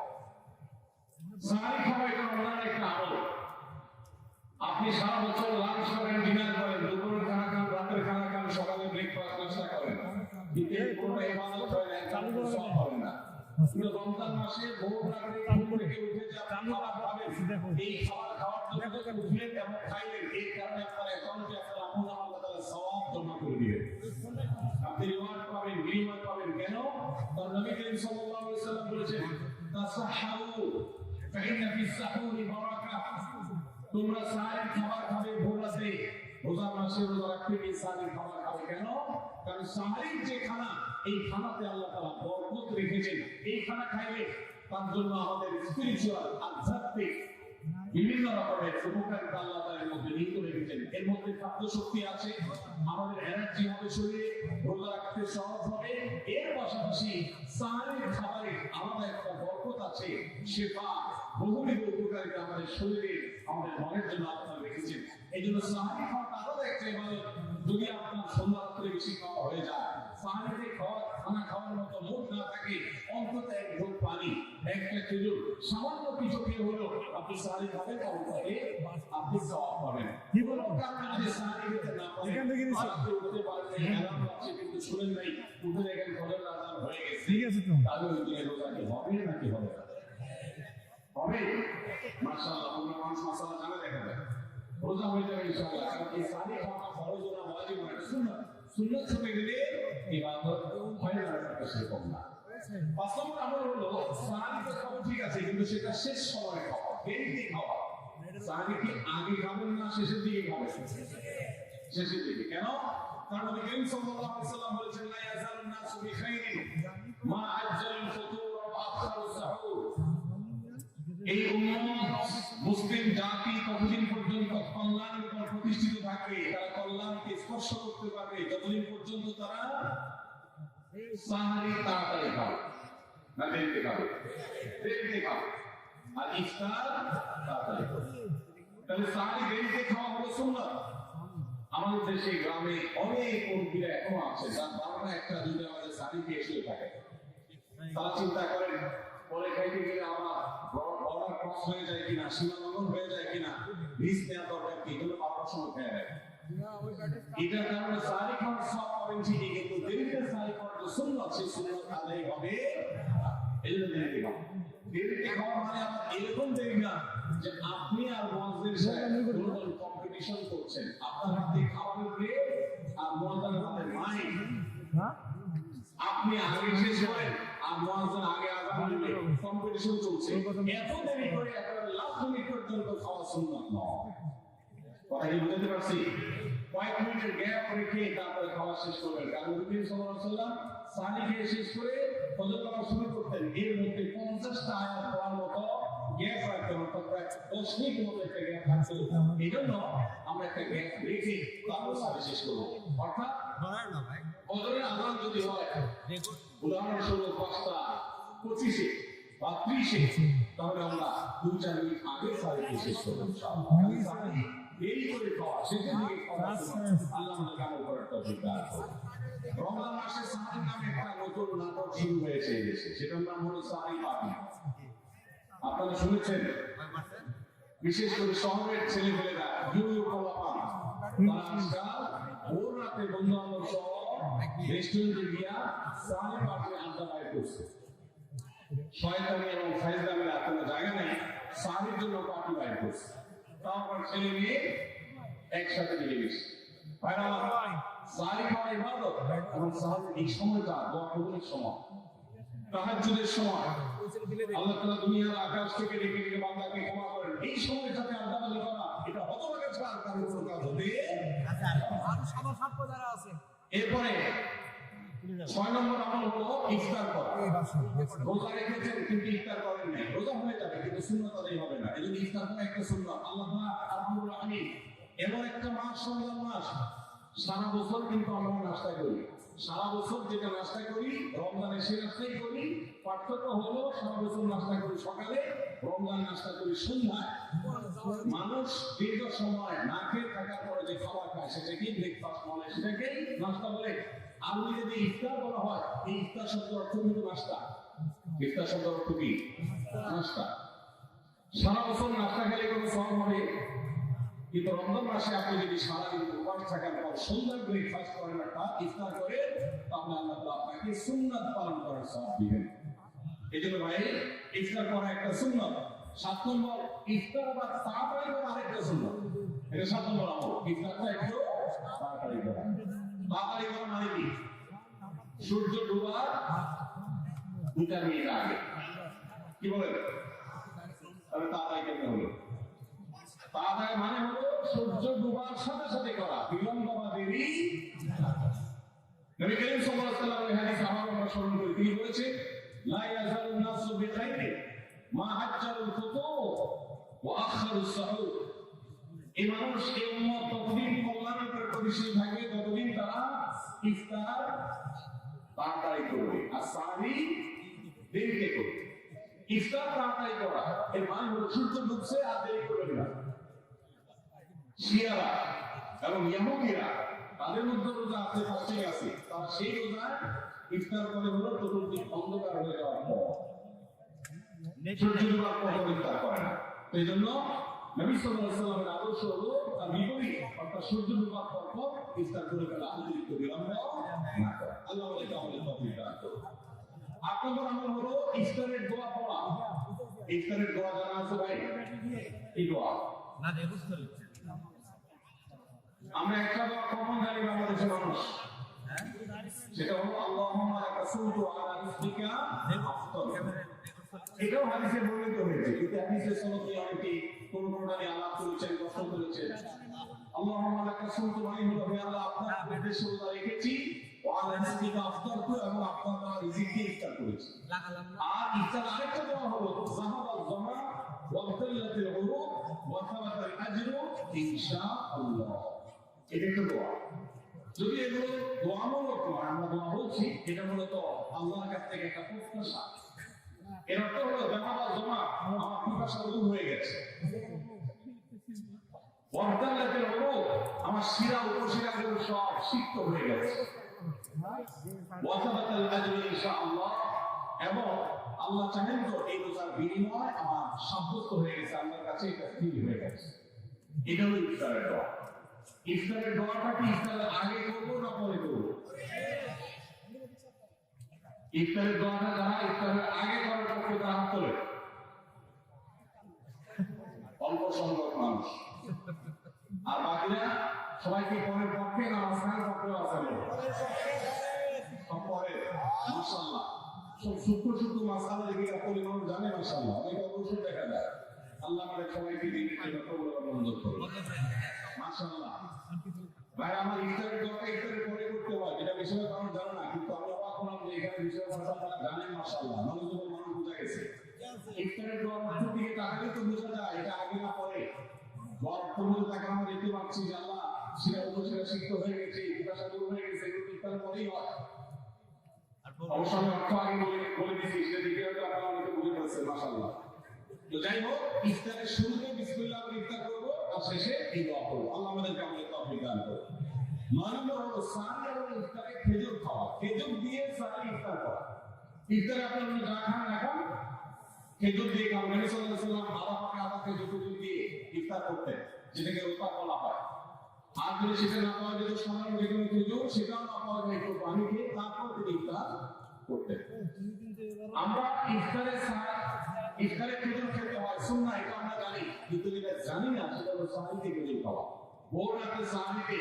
সাহরি খাওয়া এটা রমজানের একটা আমল। আপনি সারা বছর লাঞ্চ করেন, ডিনার করেন, দুপুরের খানা খান, রাতের খানা খান, সকালে ব্রেকফাস্ট নাস্তা করেন, কিন্তু পুরোটা ইবাদত হয় না, চালু সব হবে না। কিন্তু রমজান মাসে ভোর রাতে ঘুম থেকে উঠে যে আপনি খাবার খাবেন, এই খাবার খাওয়ার জন্য উঠলেন এবং খাইলেন, এই কারণে আপনার অ্যাকাউন্টে আপনার আপন আল্লাহ তাআলা সওয়াব জমা করে দিবেন। আপনি রিওয়ার্ড পাবেন, বিনিময় পাবেন। কেন? কারণ নবী করিম সাল্লাল্লাহু আলাইহি ওয়াসাল্লাম বলেছেন, তাসাহহারু ফাইন্না ফিস সাহুরি বারাকাহ। তোমরা সাহারি খাবার খাবে ভোর রাতে, রোজার মাসে রোজা রাখতে গিয়ে সাহারি খাবার খাবে। কেন? কারণ সাহারির যে খানা, এই খানাতে আল্লাহ তাআলা বরকত রেখেছেন। এই খানা খাইলে তার জন্য আমাদের স্পিরিচুয়াল, আধ্যাত্মিক বিভিন্ন রকমের উপকারিতা আল্লাহ তাআলা এর মধ্যে নিহিত রেখেছেন। এর মধ্যে খাদ্য শক্তি আছে, আমাদের এনার্জি হবে শরীরে, রোজা রাখতে সহজ হবে। এর পাশাপাশি সাহারির খাবারে আলাদা একটা বরকত আছে, শেফা, বহুবিধ উপকারিতা আমাদের শরীরে, আমাদের মনের জন্য আল্লাহ রেখেছেন। এই জন্য সাহারি খাওয়াটা আলাদা একটা ইবাদত। যদি আপনার সন্ধ্যা রাত্রে বেশি খাওয়া হয়ে যায়, সাহারিতে খানা খাওয়ার মতো মুড না থাকে, অন্তত এক ঢোক পানি, একটা খেজুর, সামান্য কিছু খেয়ে হলো আপনি সাহারি খাবেন, তাহলে আপনি সওয়াব পাবেন। কি বলো? কারণ যদি সাহারি খেতে না পারেন, এখান থেকে নিশ্চয় রাতে উঠতে পারেন না, অ্যালার্ম বাজছে কিন্তু শুনেন নাই, উঠে দেখেন ফজরের আযান হয়ে গেছে, ঠিক আছে তো। তাহলে ওই দিনে রোজা কি হবে নাকি হবে না? হবে। মাশাআল্লাহ, তোমরা মানুষ মাসালা জানা দেখা যায়, রোজা হয়ে যাবে ইনশাআল্লাহ। কারণ এই সাহারি খাওয়া ফরজ না ওয়াজিব না, সুন্নাত। সুন্নাত ছুটে গেলে ইবাদত হয় না, এটা সেরকম না। 5 নম্বর আমল হলো সাহারি তো খাওয়া ঠিক আছে, কিন্তু সেটা শেষ সময়ে খাওয়া, দেরিতে খাওয়া। সাহারি কি আগে খাবেন না শেষের দিকে খাবেন? শেষের দিকে। কেন? কারণ নবী করিম সাল্লাল্লাহু আলাইহি ওয়াসাল্লাম বলেছেন, লা ইয়াজালুন নাসু বিখাইরিন মা আজ্জালুল ফুতুর ওয়া আখখারুস সাহুর। এই উম্মত, মুসলিম জাতি ততদিন পর্যন্ত কল্যাণের উপর প্রতিষ্ঠিত থাকবে, তারা কল্যাণকে স্পর্শ করতে পারবে যতদিন পর্যন্ত তারা সাহারি তাড়াতাড়ি খাবে না দেরিতে খাবে? দেরিতে খাবে। আর ইফতার তাড়াতাড়ি খাবে। তাহলে সাহারি দেরিতে খাওয়া হলো সুন্নাত। আমাদের দেশে গ্রামে অনেক মুরব্বীরা এখনো আছে, যার 12টা 1টা 2টা বাজে সাহারি খেয়ে শুয়ে থাকে। তারা চিন্তা করেন পরে খাইতে গেলে আমার বর্ডার ক্রস হয়ে যায় কিনা, সীমা লঙ্ঘন হয়ে যায় কিনা, রিস্ক নেওয়া দরকার কি, এগুলো 12টার সময় খেয়ে নেয়। এটার কারণে সাহারি খাওয়ার সওয়াব পাবেন ঠিকই, কিন্তু দেরিতে সাহারি খাওয়ার যে সুন্নাত, সেই সুন্নাত আদায় হবে, এই জন্য দেরিতে খাওয়া। দেরিতে খাওয়া মানে আমার এরকম দেরি না যে আপনি আর মুয়াজ্জিন সাহেব দুজন কম্পিটিশন করছেন, আপনার হাতে খাবারের প্লেট আর মুয়াজ্জিনের হাতে মাইক, হ্যাঁ আপনি আগে শেষ করেন আর মুয়াজ্জিন আগে আযান দিবে, কম্পিটিশন চলছে। এত দেরি করে একেবারে লাস্ট মিনিট পর্যন্ত খাওয়া সুন্নাত নয়। কথা কি বুঝতে পারছি? কয়েক মিনিটের গ্যাপ রেখে তারপরে খাওয়া শেষ করবেন, কারণ নবী সাল্লাল্লাহু আলাইহি ওয়াসাল্লাম সানি খেয়ে শেষ করে ফজর নামাজ শুরু করতেন, এর মধ্যে 50টা আয়াত পড়ার মতো গ্যাপ রাখতেন, অর্থাৎ প্রায় 10 মিনিট মতো একটা গ্যাপ থাকতো। এই জন্য আমরা একটা গ্যাপ রেখে তারপর সানি শেষ করবো। অর্থাৎ ফজরের আযান যদি হয় উদাহরণস্বরূপ 5:25 বা 30, তাহলে আমরা 2-4 মিনিট আগে সানি শেষ করবো ইনশাআল্লাহ। দেরি করে খাওয়া, শেষের দিকে খাওয়া আল্লাহ আমাদেরকে আমল করার তৌফিক দান করুন। রমজান মাসে সাহারি নামে একটা নতুন নাটক শুরু হয়েছে এই দেশে, সেটার নাম হলো সাহারি পার্টি। আপনারা শুনেছেন? বিশেষ করে শহরের ছেলেমেয়েরা পোলাপান তারা আজকাল ভোর রাতে বন্ধু বান্ধব সহ রেস্টুরেন্টে গিয়া সাহারি পার্টি আড্ডা বাইর করছে। শয়তানি এবং ফাইজলামের আর কোনো জায়গা নেই, সাহারির জন্য পার্টি বাইর করছে। তাও আবার ছেলে মেয়ে একসাথে মিলে গেছে। সাহারি খাওয়া ইবাদত, এবং সাহারির এই সময়টা দোয়া কবুলের সময়, তাহাজ্জুদের সময়। আল্লাহ তাআলা দুনিয়ার আকাশ থেকে ডেকে ডেকে বান্দাকে ক্ষমা করেন। এই সময়টাতে আড্ডাবাজি করা এটা হতভাগা ছাড়া কারো কোনো কাজ হতে। এরপরে 6 নম্বর আমল হলো ইফতার করা। রোজা রেখেছেন কিন্তু ইফতার করেন নাই, রোজা হয়ে যাবে কিন্তু সুন্নাত আদায় হবে না। এজন্য ইফতার করা একটা সুন্নাত। আল্লাহ তাআলা আরহামুর রাহিম, এমন একটা মাস রমজান মাস, সারা বছর কিন্তু আমরা নাস্তা করি, সারা বছর যেটা নাস্তা করি রমজানে সে নাস্তাই করি। পার্থক্য হলো সারা বছর নাস্তা করি সকালে, রমজান নাস্তা করি সন্ধ্যায়। মানুষ দীর্ঘ সময় না খেয়ে থাকার পরে যে খাবার খায় সেটাকেই ব্রেকফাস্ট বলে, সেটাকেই নাস্তা বলে। আর যদি ইফতার বলা হয়, এই ইফতার শব্দের অর্থ কিন্তু নাস্তা। ইফতার শব্দের অর্থ কি? নাস্তা। সারা বছর নাস্তা খেলে কোনো সওয়াব হবে, কিন্তু রমজান মাসে আপনি যদি সারাদিন উপবাস থাকার পর সুন্দর ব্রেকফাস্ট করেন, একটা ইফতার করে, তাহলে আল্লাহ তাআলা আপনাকে সুন্নাত পালন করার সওয়াব দিবেন। এই জন্য ভাই ইফতার করা একটা সুন্নাত। 7 নম্বর, ইফতার আবার তাড়াতাড়ি করা আরেকটা সুন্নাত। এটা 7 নম্বর আমল, ইফতারটা একটু তাড়াতাড়ি করা। তাড়াতাড়ি করা মানে কি? সূর্য ডোবার 2 মিনিট আগে, কি বলেন? তাহলে তাড়াতাড়ি করতে হলো। তাড়াতাড়ি মানে হলো সূর্য ডোবার সাথে সাথে করা, বিলম্ব বা দেরি। নবী করিম সাল্লাল্লাহু আলাইহি ওয়াসাল্লাম এই হাদিস আমরা স্মরণ করি, তিনি বলেছেন লা ইয়াজালুন নাসু বিখাইরিন মা হাজ্জালুল ফুতুর ওয়া আখারুস সাহুর। এই মানুষ, এই উম্মত ততদিন কল্যাণের উপর পরিশীল থাকবে যতদিন তারা ইফতার তাড়াতাড়ি করবে আর সাহরি দেরিতে করবে। ইফতার তাড়াতাড়ি করা এর মানে হলো সূর্য ডুবছে আর দেরি করবে না। শিয়ারা এবং ইহুদিরা তাদের মধ্যে রোজা আছে, ফাস্টিং আছে, তারা সেই রোজায় ইফতার করে হলো চতুর্দিক অন্ধকার হয়ে যাওয়ার পর, সূর্য ডুবার পর ইফতার করে না। এই জন্য নবী সাল্লাল্লাহু আলাইহি ওয়াসাল্লামের আদর্শ হলো তার বিপরীত, অর্থাৎ সূর্য ডুবার পর ইফতার করে ফেলা, অতিরিক্ত বিলম্ব না করা। আল্লাহ আমাদেরকে আমাদের তৌফিক দান করুন। 8 নম্বর আমল হলো ইফতারের দোয়া পড়া। ইফতারের দোয়া জানা আছে ভাই? এই দোয়া না বুঝতে পারছি। আমরা একটা দোয়া কমন জানি বাংলাদেশের মানুষ, সেটা হলো আল্লাহুম্মা লাকা সুমতু আলা রিজকিকা আফতার। এটাও হাদিসে বর্ণিত হয়েছে, কিন্তু হাদিসের সনদে অনেকে কোন কোনটা নিয়ে আলাপ করেছেন, প্রশ্ন করেছেন। আল্লাহুম্মা লাকা সুমতু মানে হলো হে আল্লাহ, আপনার নির্দেশে রোজা রেখেছি, ওয়া আলা রিজকিকা আফতারতু, এবং আপনার রিজিক দিয়ে ইফতার করেছি। আর ইফতার আরেকটা দোয়া হলো যাহাবাল জামা ওয়া তাল্লাতিল উরুক ওয়া সাবাতাল আজরু ইনশাআল্লাহ। এটা একটা দোয়া। যদি এগুলো দোয়ামূলক নয়, আমরা দোয়া বলছি, এটা মূলত আল্লাহর কাছ থেকে একটা প্রত্যাশা। এর অর্থ হলো জামাবাল জমা, আমার পিপাসা দূর হয়ে গেছে। ওয়াদাল্লাতিল উরুক, আমার শিরা উপশিরাগুলো সব সিক্ত হয়ে গেছে। ওয়া সাবাতাল আজরু ইনশাআল্লাহ, এবং আল্লাহ চাহেন তো এই রোজার বিনিময় আমার সাব্যস্ত হয়ে গেছে, আল্লাহর কাছে এটা স্থির হয়ে গেছে। এটা হলো ইফতারের দোয়া। ইফতারের দোয়াটা কি ইফতারের আগে করবো না পরে করবো? ইফতারের দোয়াটা যারা ইফতারের আগে করার পক্ষে তারা হাত তোলে। অল্প সংখ্যক মানুষ, আর বাকিরা সবাইকে পরের পক্ষে না মাঝখানের পক্ষেও আছে সব পরে। মাশাআল্লাহ, সব সূক্ষ্ম সূক্ষ্ম মাসালা যেগুলো পরিমাণ জানে মাশাআল্লাহ, অনেক অবশ্যই দেখা যায়। আল্লাহ আমাদের সবাইকে দিন মঞ্জুর করুন মাশাআল্লাহ। ভাই আমার ইফতারের দোয়াটা ইফতারের পরে করতে হয়, যেটা বেশিরভাগ মানুষ জানে না, কিন্তু আমি অবাক হলাম যে এখানে বেশিরভাগ মানুষ আপনারা জানেন মাশাআল্লাহ। মানুষ বোঝা গেছে ইফতারের দোয়ার অর্থের দিকে তাকালে তো বোঝা যায় এটা আগে না পরে। দোয়ার অর্থ বলতে তাকে আমরা দেখতে পাচ্ছি যে আল্লাহ সেটা উপসেটা সিদ্ধ হয়ে গেছে, পিপাসা দূর হয়ে গেছে, এগুলো ইফতারের পরেই হয়। অবশ্য আমি অর্থ আগে বলে দিচ্ছি, সেটা দিকে হয়তো আপনারা অনেকে বুঝে ফেলছেন মাশাআল্লাহ। তো যাই হোক, ইফতারের শুরুতে বিসমিল্লাহ বলে ইফতার করবো, আর শেষে এই দোয়া করবো। আল্লাহ আমাদেরকে আমাদের তৌফিক দান করুন। 9 নম্বর হলো সাহারি এবং ইফতারে খেজুর খাওয়া। খেজুর দিয়ে সাহারি ইফতার করা। ইফতারে আপনারা যা খান এখন খেজুর দিয়ে খান। নবী সাল্লাল্লাহু আলাইহি ওয়াসাল্লাম আধা খেজুর দিয়ে ইফতার করতেন, যেটাকে রোপা বলা হয়। আর যদি সেটা না পাওয়া যেত সাধারণ যে কোনো খেজুর, সেটাও না পাওয়া যায় একটু পানি খেয়ে তারপর তিনি ইফতার করতেন। আমরা ইফতারে খেজুর খেতে হয় সুন্নাহ, এটা আমরা জানি, কিন্তু যেটা জানি না সেটা হলো সাহারিতে খেজুর খাওয়া। ভোর রাতে সাহারিতে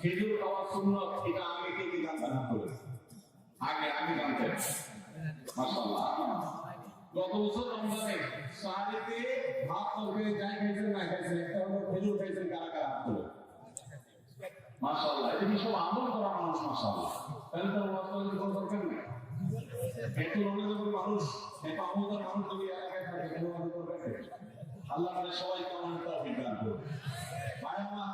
খেজুর খাওয়া সুন্নাত, এটা আগে থেকে জানতে না করে আগে জানতেন মাশাআল্লাহ। গত বছর রমজানে সাহারিতে ভাত তরকারি যাই খাইছেন না খাইছেন, একটা হলো খেজুর খাইছেন, কারা কারা হাত তোলেন মাশাআল্লাহ। এটা কি সব আমল করা মানুষ মাশাআল্লাহ, তাহলে তো ওয়াজ করার দরকার নেই। একটু নলেজেবল মানুষ, একটু আমলদার মানুষ যদি এলাকায় থাকে, কেন আমাদের দরকার নেই। আল্লাহ আমাদের সবাইকে আমাদের তৌফিক দান করুন। ভাই আমার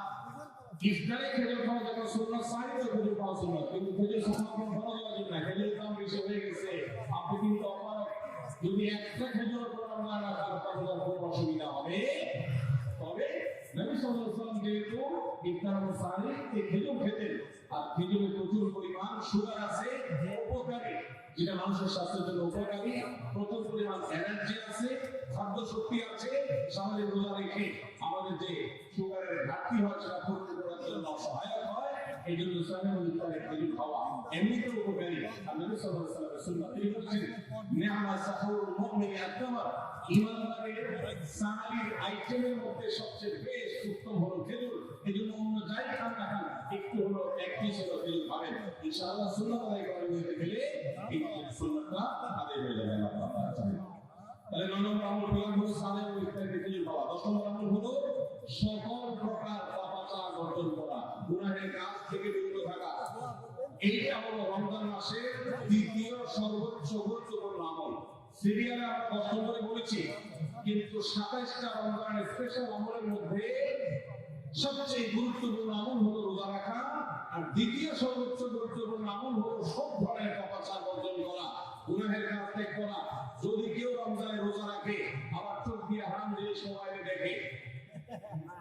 ইফতারে খেজুর খাওয়া যখন সুন্নাত, সাহারিতে খেজুর খাওয়া সুন্নাত, কিন্তু খেজুর সুন্নাত কোন ফরজ ওয়াজিব না। খেজুরের দাম বেশি হয়ে গেছে, আপনি কিন্তু অপারক। যদি একটা খেজুর পড়ার না রাখার তাহলে কোনো অসুবিধা হবে। তবে নবী সাল্লাল্লাহু আলাইহি ওয়াসাল্লাম যেহেতু ইফতার ও সাহারিতে খেজুর খেতেন, আর খেজুরে প্রচুর পরিমাণ সুগার আছে, উপকারী, যেটা মানুষের স্বাস্থ্যের জন্য উপকারী, প্রচুর পরিমাণ এনার্জি আছে, খাদ্য শক্তি আছে, সামাজিক রোজা রেখে আমাদের যে সুগারের ঘাটতি হয় সেটা পূরণ করার জন্য সহায়ক হয়। এই জন্য সাহারি ইফতারে খেজুর খাওয়া এমনিতেও উপকারী। আর নবী সাল্লাল্লাহু আলাইহি ওয়াসাল্লামের সুন্নাত, তিনি বলেছেন নি'মা সাহুরুল মুমিনি আত-তামর, ঈমানদারের সাহারির আইটেমের মধ্যে সবচেয়ে বেশ উত্তম হলো খেজুর। এই জন্য অন্য যাই খান না খান, একটু হলো এক পিস হলো খেজুর খাবেন, ইনশাআল্লাহ সুন্নাত আদায় করার নিয়তে গেলে এই সুন্নাতটা আদায় হয়ে যাবে আল্লাহ তাআলা চাইলে। তাহলে 9 নম্বর আমল হলো সাহারি ও ইফতারে খেজুর খাওয়া। 10 নম্বর আমল হলো সকল প্রকার পাপাচার বর্জন করা, গুনাহের কাজ থেকে বিরত থাকা। এইটা হলো রমজান মাসের দ্বিতীয় সর্বোচ্চ গুরুত্বপূর্ণ আমল। সিরিয়ালে আমরা 10 নম্বরে বলেছি, কিন্তু 27টা রমজানের স্পেশাল আমলের মধ্যে সবচেয়ে গুরুত্বপূর্ণ আমল হলো রোজা রাখা, আর দ্বিতীয় সর্বোচ্চ গুরুত্বপূর্ণ আমল হলো সব ধরনের পাপাচার বর্জন করা, গুনাহের কাজ ত্যাগ করা। যদি কেউ রমজানে রোজা রাখে, আবার চোখ দিয়ে হারাম জিনিস মোবাইলে দেখে,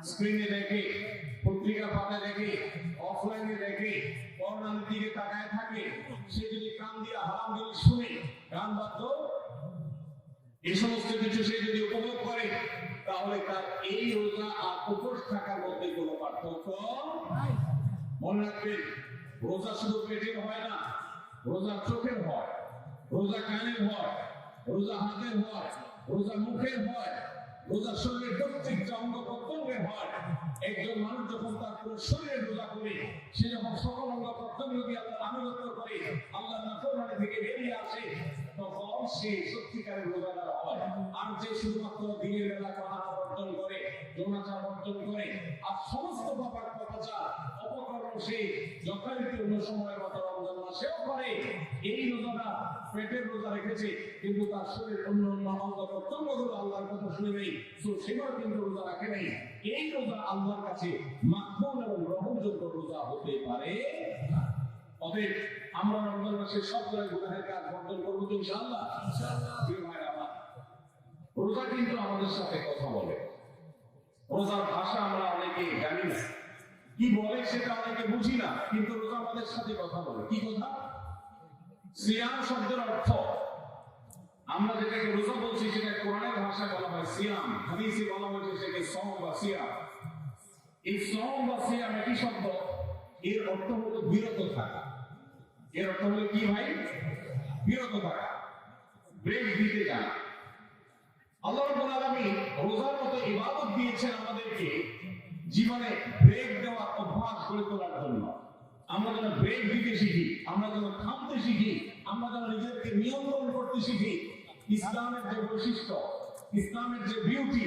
স্ক্রিনে দেখে, পত্রিকা পাতায় দেখে, অফলাইনে দেখে, পর্নোর দিকে তাকায় থাকে, সে যদি কান দিয়ে হারাম জিনিস শুনে, কান বাধ্য, এই সমস্ত কিছু সে যদি উপভোগ করে, তাহলে তার এই রোজা আর উপোস থাকার মধ্যে কোনো পার্থক্য নাই। মনে রাখবেন, রোজা শুধু পেটের হয় না, রোজা চোখের হয়, রোজা কানের হয়, রোজা হাতের হয়, রোজা মুখের হয়, রোজা শরীরের প্রত্যেকটা অঙ্গ প্রত্যঙ্গের হয়। একজন মানুষ যখন তার পুরো শরীরের রোজা করে, সে যখন সকল অঙ্গ প্রত্যঙ্গ দিয়ে আল্লাহর আনুগত্য করে, আল্লাহর নাফরমানি থেকে বেরিয়ে আসে, তখন সে সত্যিকারের রোজাদার হয়। আর যে শুধুমাত্র দিনের বেলা পানাহার বর্জন করে, যৌনাচার বর্জন করে, আর সমস্ত পাপাচার অপকর্ম সে যথারীতি অন্য সময়ের মতো রমজান মাসেও করে, এই রোজাটা পেটের রোজা রেখেছে, কিন্তু তার শরীরের অন্য অঙ্গ প্রত্যঙ্গগুলো আল্লাহর কথা শুনে নেই, তো সেগুলো কিন্তু রোজা রাখে নাই। এই রোজা আল্লাহর কাছে মাকবুল এবং গ্রহণযোগ্য রোজা হতে পারে। অতএব আমরা রমজান মাসে সব ধরনের গুনাহের কাজ বর্জন করবো তো ইনশাআল্লাহ। রোজা কিন্তু আমাদের সাথে কথা বলে। রোজার ভাষা আমরা অনেকে জানি না, কি বলে সেটা অনেকে বুঝি না, কিন্তু রোজা আমাদের সাথে কথা বলে। কি কথা? সিয়াম শব্দের অর্থ আমরা যেটাকে রোজা বলছি, সেটা কোরআনের ভাষায় বলা হয় সিয়াম, হাদিসে বলা হয়েছে সেটাকে সওম বা সিয়াম। এই সওম বা সিয়াম একই শব্দ, এর অর্থ হলো বিরত থাকা। এর অর্থ হলো কি ভাই? বিরত থাকা, ব্রেক দিতে জানা। আল্লাহ রাব্বুল আলামিন রোজার মতো ইবাদত দিয়েছেন আমাদেরকে জীবনে ব্রেক দেওয়ার অভ্যাস গড়ে তোলার জন্য। আমরা যেন ব্রেক দিতে শিখি, আমরা যেন থামতে শিখি, আমরা যেন নিজেদেরকে নিয়ন্ত্রণ করতে শিখি। ইসলামের যে বৈশিষ্ট্য, ইসলামের যে বিউটি,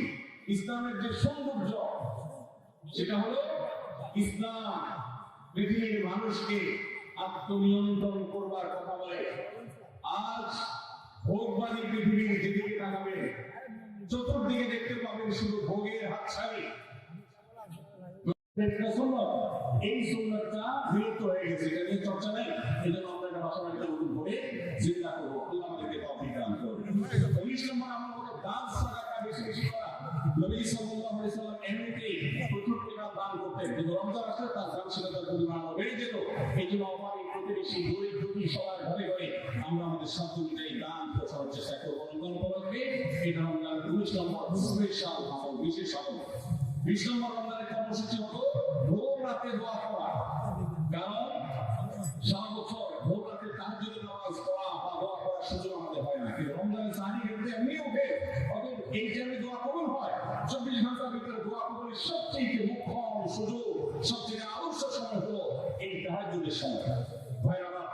ইসলামের যে সৌন্দর্য, সেটা হলো ইসলাম পৃথিবীর মানুষকে আত্মনিয়ন্ত্রণ করবার কথা বলে। আজ ভোগবাদী পৃথিবীর যেদিকে তাকাবেন, চতুর্দিকে দেখতে পাবেন শুধু ভোগের হাতছানি। এই সুন্নাতটা বিলুপ্ত হয়ে গেছে, এটা নিয়ে চর্চা নেই। এই জন্য আমরা এটা বাসাবাড়িতে নতুন করে চিন্তা করবো। আল্লাহ আমাদেরকে তৌফিক দান করুন। 20 নম্বর আমরা হলো দান সাদাকা বেশি বেশি করা। নবী সাল্লাল্লাহু আলাইহি সাল্লাম এমনিতেই প্রচুর পরিমাণ দান করতেন, কিন্তু রমজান আসলে তার দানশীলতার পরিমাণ বেড়ে যেত। এই জন্য অভাবী প্রতিবেশী গরিব দুঃখী সবার ঘরে ঘরে আমরা আমাদের সাধ্য অনুযায়ী দান পৌঁছানোর চেষ্টা করবো। রমজান উপলক্ষে এটা রমজান 19 নম্বর স্পেশাল আমল, বিশেষ আমল। 20 নম্বর রমজানের কর্মসূচি হলো ভোর রাতে দোয়া করা। কারণ সারা বছর ভোর রাতে তাহাজ্জুদের নামাজ পড়া বা দোয়া করার সুযোগ আমাদের হয় না, কিন্তু রমজানে সাহারি ক্ষেত্রে এমনি ওঠে। অতএব এই টাইমে দোয়া কবুল হয়। 24 ঘন্টার ভিতরে দোয়া কবুলের সবচেয়ে মুখ্যম সুযোগ, সবচেয়ে আদর্শ সময় হলো এই তাহাজ্জুদের সময়। ভাইরা আমার,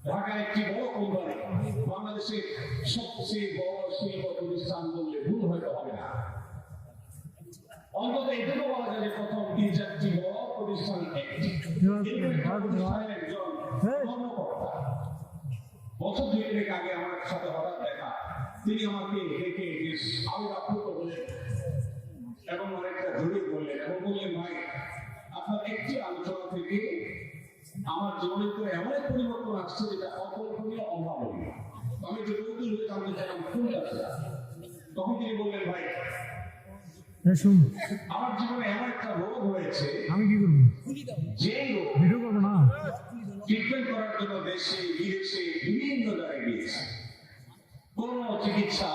ঢাকা একটি বড় কোম্পানি, বাংলাদেশের সবচেয়ে বড় শিল্প প্রতিষ্ঠান বললে ভুল হয়তো হবে না। অন্তত এটুকু বলা যায় যে প্রথম 3-4টি বড় প্রতিষ্ঠান একটি প্রতিষ্ঠানের একজন কর্মকর্তা বছর 2 আগে আমার সাথে হঠাৎ দেখা। তিনি আমাকে ডেকে বেশ আবেগাপ্লুত হলেন এবং অনেকটা জড়িয়ে বললেন এবং বললেন, ভাই আপনার একটি আলোচনা থেকে আমার জীবনে তো এমন এক পরিবর্তন আসছে যেটা অকল্পনীয়, অভাবনীয়। আমি যে নতুন হয়ে জানতে চাইলাম কোনটা। তখন তিনি বললেন, ভাই আমার জীবনে এমন একটা রোগ হয়েছে, আমি কি করবো? যে রোগ ভিডিও করবো না। ট্রিটমেন্ট করার জন্য দেশে বিদেশে বিভিন্ন জায়গায় গিয়েছে, কোন চিকিৎসা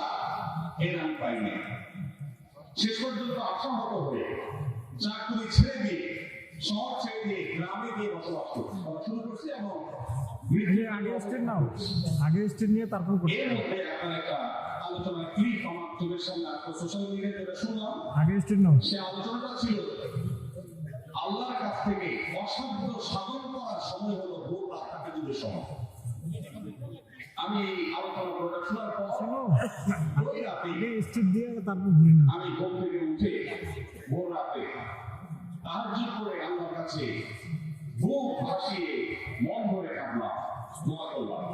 এর আমি পাইনি। শেষ পর্যন্ত আশাহত হয়ে চাকরি ছেড়ে দিয়ে, শহর ছেড়ে দিয়ে গ্রামে গিয়ে বসবাস করা শুরু করছি এবং আগে স্টেট নাও, আগে স্টেট নিয়ে তারপর এর মধ্যে আপনার একটা আলোচনা ক্লিপ আমার চোখের সামনে আসলো, সোশ্যাল মিডিয়াতে যেটা শুনলাম। আগে স্টেট নাও। সে আলোচনাটা ছিল আল্লাহর কাছ থেকে অসাধ্য সাধন করার সময় হলো ভোর রাত তাহাজ্জুদের সময়। আমি এই আলোচনা শোনার পর ওই রাতে আগে স্টেট দিয়ে তারপর ঘুরে না। আমি ঘুম থেকে উঠে ভোর রাতে তাহাজ্জুদ করে আল্লাহর কাছে বুক ভাসিয়ে মন ভরে কাঁদলাম, দোয়া করলাম।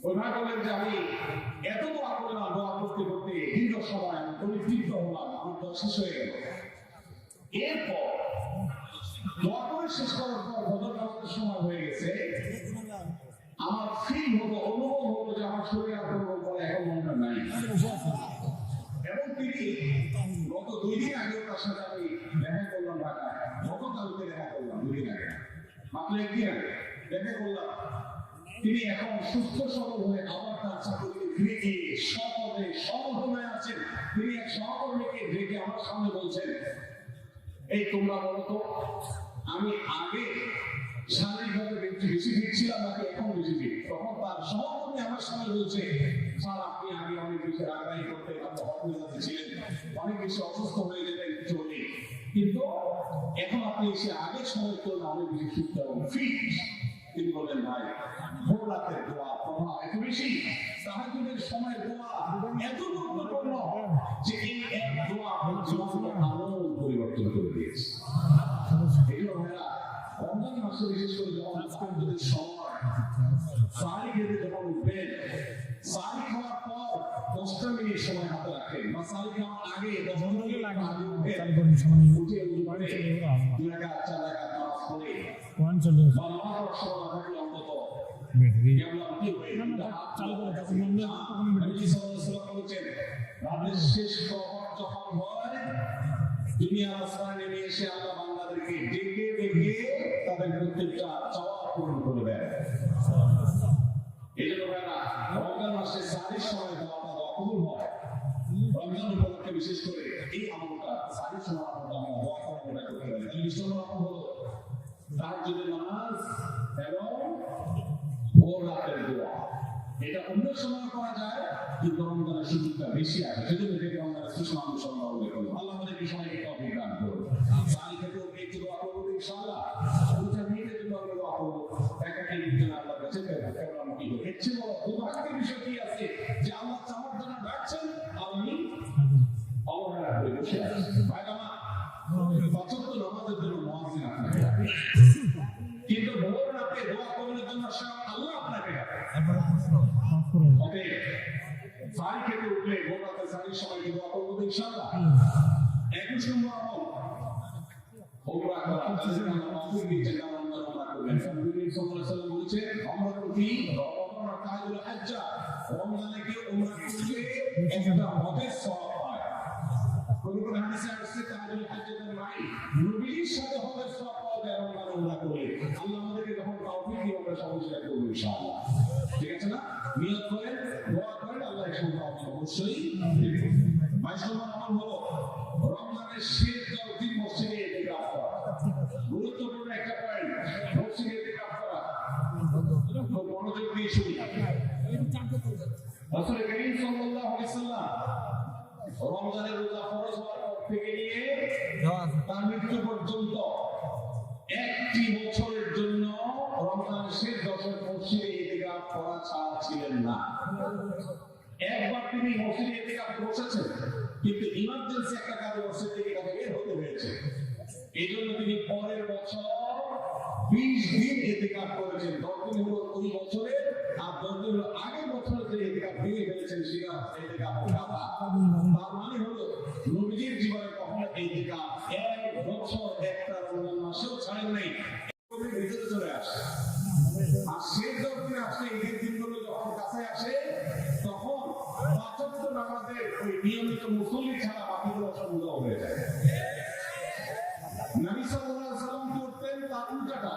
ওই ভাই বলেন যে আমি এত দোয়া করলাম, দোয়া করতে করতে দীর্ঘ সময় আমি পরিতৃপ্ত হলাম, আমার দোয়া শেষ হয়ে গেল। এরপর দোয়া করে শেষ করার পর ফজর নামাজের সময় হয়ে গেছে। আমার ফিল হলো, অনুভব হলো যে আমার শরীরে আর কোনো রোগ বলে এখন মনটা নাই। এবং তিনি গত 2 দিন আগে তার সাথে আমি দেখা করলাম ঢাকায়, গতকালকে দেখা করলাম 2 দিন আগে, মাত্র 1 দিন আগে দেখা করলাম। তিনি এখন সুস্থ সবল হয়ে আবার তার চাকরিতে ফিরে গিয়ে সপদে সমধনায় আছেন। তিনি এক সহকর্মীকে ডেকে আমার সামনে বলছেন, এই তোমরা বলো তো, আমি আগে শারীরিকভাবে বেশি ফিট ছিলাম নাকি এখন বেশি ফিট? তখন তার সহকর্মী আমার সামনে বলছে, স্যার আপনি আগে অনেক বেশি রাগারাগি করতেন, আপনি হসপিটালে ছিলেন, অনেক বেশি অসুস্থ হয়ে যেতেন কিছু হলে, কিন্তু এখন আপনি এসে আগের সময়ের তুলনায় অনেক বেশি সুস্থ এবং ফিট। তিনি বলেন, ভাই ভোর রাতের দোয়া প্রভাব এত বেশি, তাহাজ্জুদের সময়ের দোয়া এত গুরুত্বপূর্ণ যে এই এক দোয়া জীবনের আমল পরিবর্তন করে দিয়েছে। এগুলো ভাইরা রমজান মাসে বিশেষ করে যখন তাহাজ্জুদের সময় সাহারি খেতে যখন উঠবেন, সাহারি খাওয়ার পর 10টা মিনিট সময় হাতে রাখেন বা সাহারি খাওয়ার আগে 10 মিনিট আগে উঠে উঠে 2 রাকাত 4 রাকাত নামাজ পড়ে বা নামাজ পড়া থাকলে অন্তত রাতের শেষ প্রহর যখন হয়, দুনিয়ার আসমানে নেমে এসে আল্লাহ বান্দাদেরকে ডেকে ডেকে তাদের প্রত্যেকটা চাওয়া পূরণ করে দেয়। এই জন্য ভাইরা রমজান মাসে সাহারির সময় দোয়াটা কবুল হয়। রমজান উপলক্ষে বিশেষ করে এই আমলটা সাহারির সময় আমরা দোয়া করাটা করতে পারি। 20 নম্বর আমল হলো তাহাজ্জুদের নামাজ এবং ভোর রাতের দোয়া। এটা অন্য সময় করা যায়, কিন্তু রমজানের সুযোগটা বেশি আছে, সেজন্য এটাকে রমজানের সুষম অনুসরণ করবো। আল্লাহ আমাদেরকে সবাইকে তৌফিক দান করুন। সারি থেকে একটু দোয়া করবো ইনশাআল্লাহ। দুটা মিনিটের জন্য আমরা দোয়া করবো, একাকি জন্য আল্লাহর কাছে আমরা কি করব? এর চেয়ে বড় দুর্ভাগ্যের বিষয় কি আছে যে আল্লাহ চাওয়ার জন্য ডাকছেন, আমি অবহেলা করে বসে আছি। ভাই আমার পাঁচক নামাজের জন্য মুয়াজ্জিন আপনাকে ডাকে, কিন্তু ভোর রাতে দোয়া কবুলের জন্য আল্লাহ আপনাকে ডাকে। ওকে, সারি খেতে উঠলে ভোর রাতে সারির সময় দোয়া করবো ইনশাআল্লাহ। 21 নম্বর আমল ওমরা করা, তাদের নাম মাহফুজ নিচে নাম ওমরা করবেন। নবী সাল্লাল্লাহু আলাইহি ওয়াসাল্লাম বলেছেন আমরা প্রতি রমজান কায়দুল হজ্জা, রমজানে কি ওমরা করলে একটা হজের সওয়াব পায়। কোন কোন হাদিসে আসছে কায়দুল হজ্জাতের নাই, নবীর সাথে হজের সওয়াব পাওয়া যায় রমজানে ওমরা করলে। আল্লাহ আমাদেরকে যখন তৌফিক দিয়ে আমরা সবাই সেটা করব ইনশাআল্লাহ। ঠিক আছে না? নিয়ত করেন, দোয়া করেন, আল্লাহ এই তৌফিক অবশ্যই দিবেন। 22 নম্বর আমল হলো রমজানের শেষ 10 দিন মসজিদে ইতিকাফ করা। গুরুত্বপূর্ণ একটা পয়েন্ট, মসজিদে ইতিকাফ করা। খুব মনোযোগ দিয়ে শুনি। রাসূল করিম সাল্লাল্লাহু আলাইহি ওয়াসাল্লাম রমজানের রোজা ফরজ হওয়ার পর থেকে নিয়ে তার মৃত্যু পর্যন্ত একটি বছরের জন্য রমজানের শেষ 10 মসজিদে ইতিকাফ করা ছাড়া ছিলেন না। একবার তিনি মসজিদে ইতিকাফে বসেছেন, কিন্তু ইমার্জেন্সি একটা কারণে মসজিদ থেকে বের হতে হয়েছে। এই জন্য তিনি পরের বছর 20 দিন ইতিকাফ করেছেন। 10 দিন হলো ওই বছরে, আর 10 দিন হলো আগের বছরে যে ইতিকাফ ভেঙে ফেলেছেন সেটা ইতিকাফ কাফা। তার মানে হলো নবীজির জীবনে কখনো ইতিকাফ 1 বছর একটা রমজান মাসেও ছাড়েন নাই, ভিতরে চলে আসে। আর শেষ 10 দিন আসলে ঈদের দিনগুলো যখন কাছে আসে, তখন পাঁচ নামাজের ওই নিয়মিত মুসল্লি ছাড়া বাকিগুলো সব উদাও হয়ে যায়। নবী সাল্লাল্লাহু আলাইহি ওয়াসাল্লাম করতেন তার উল্টাটা।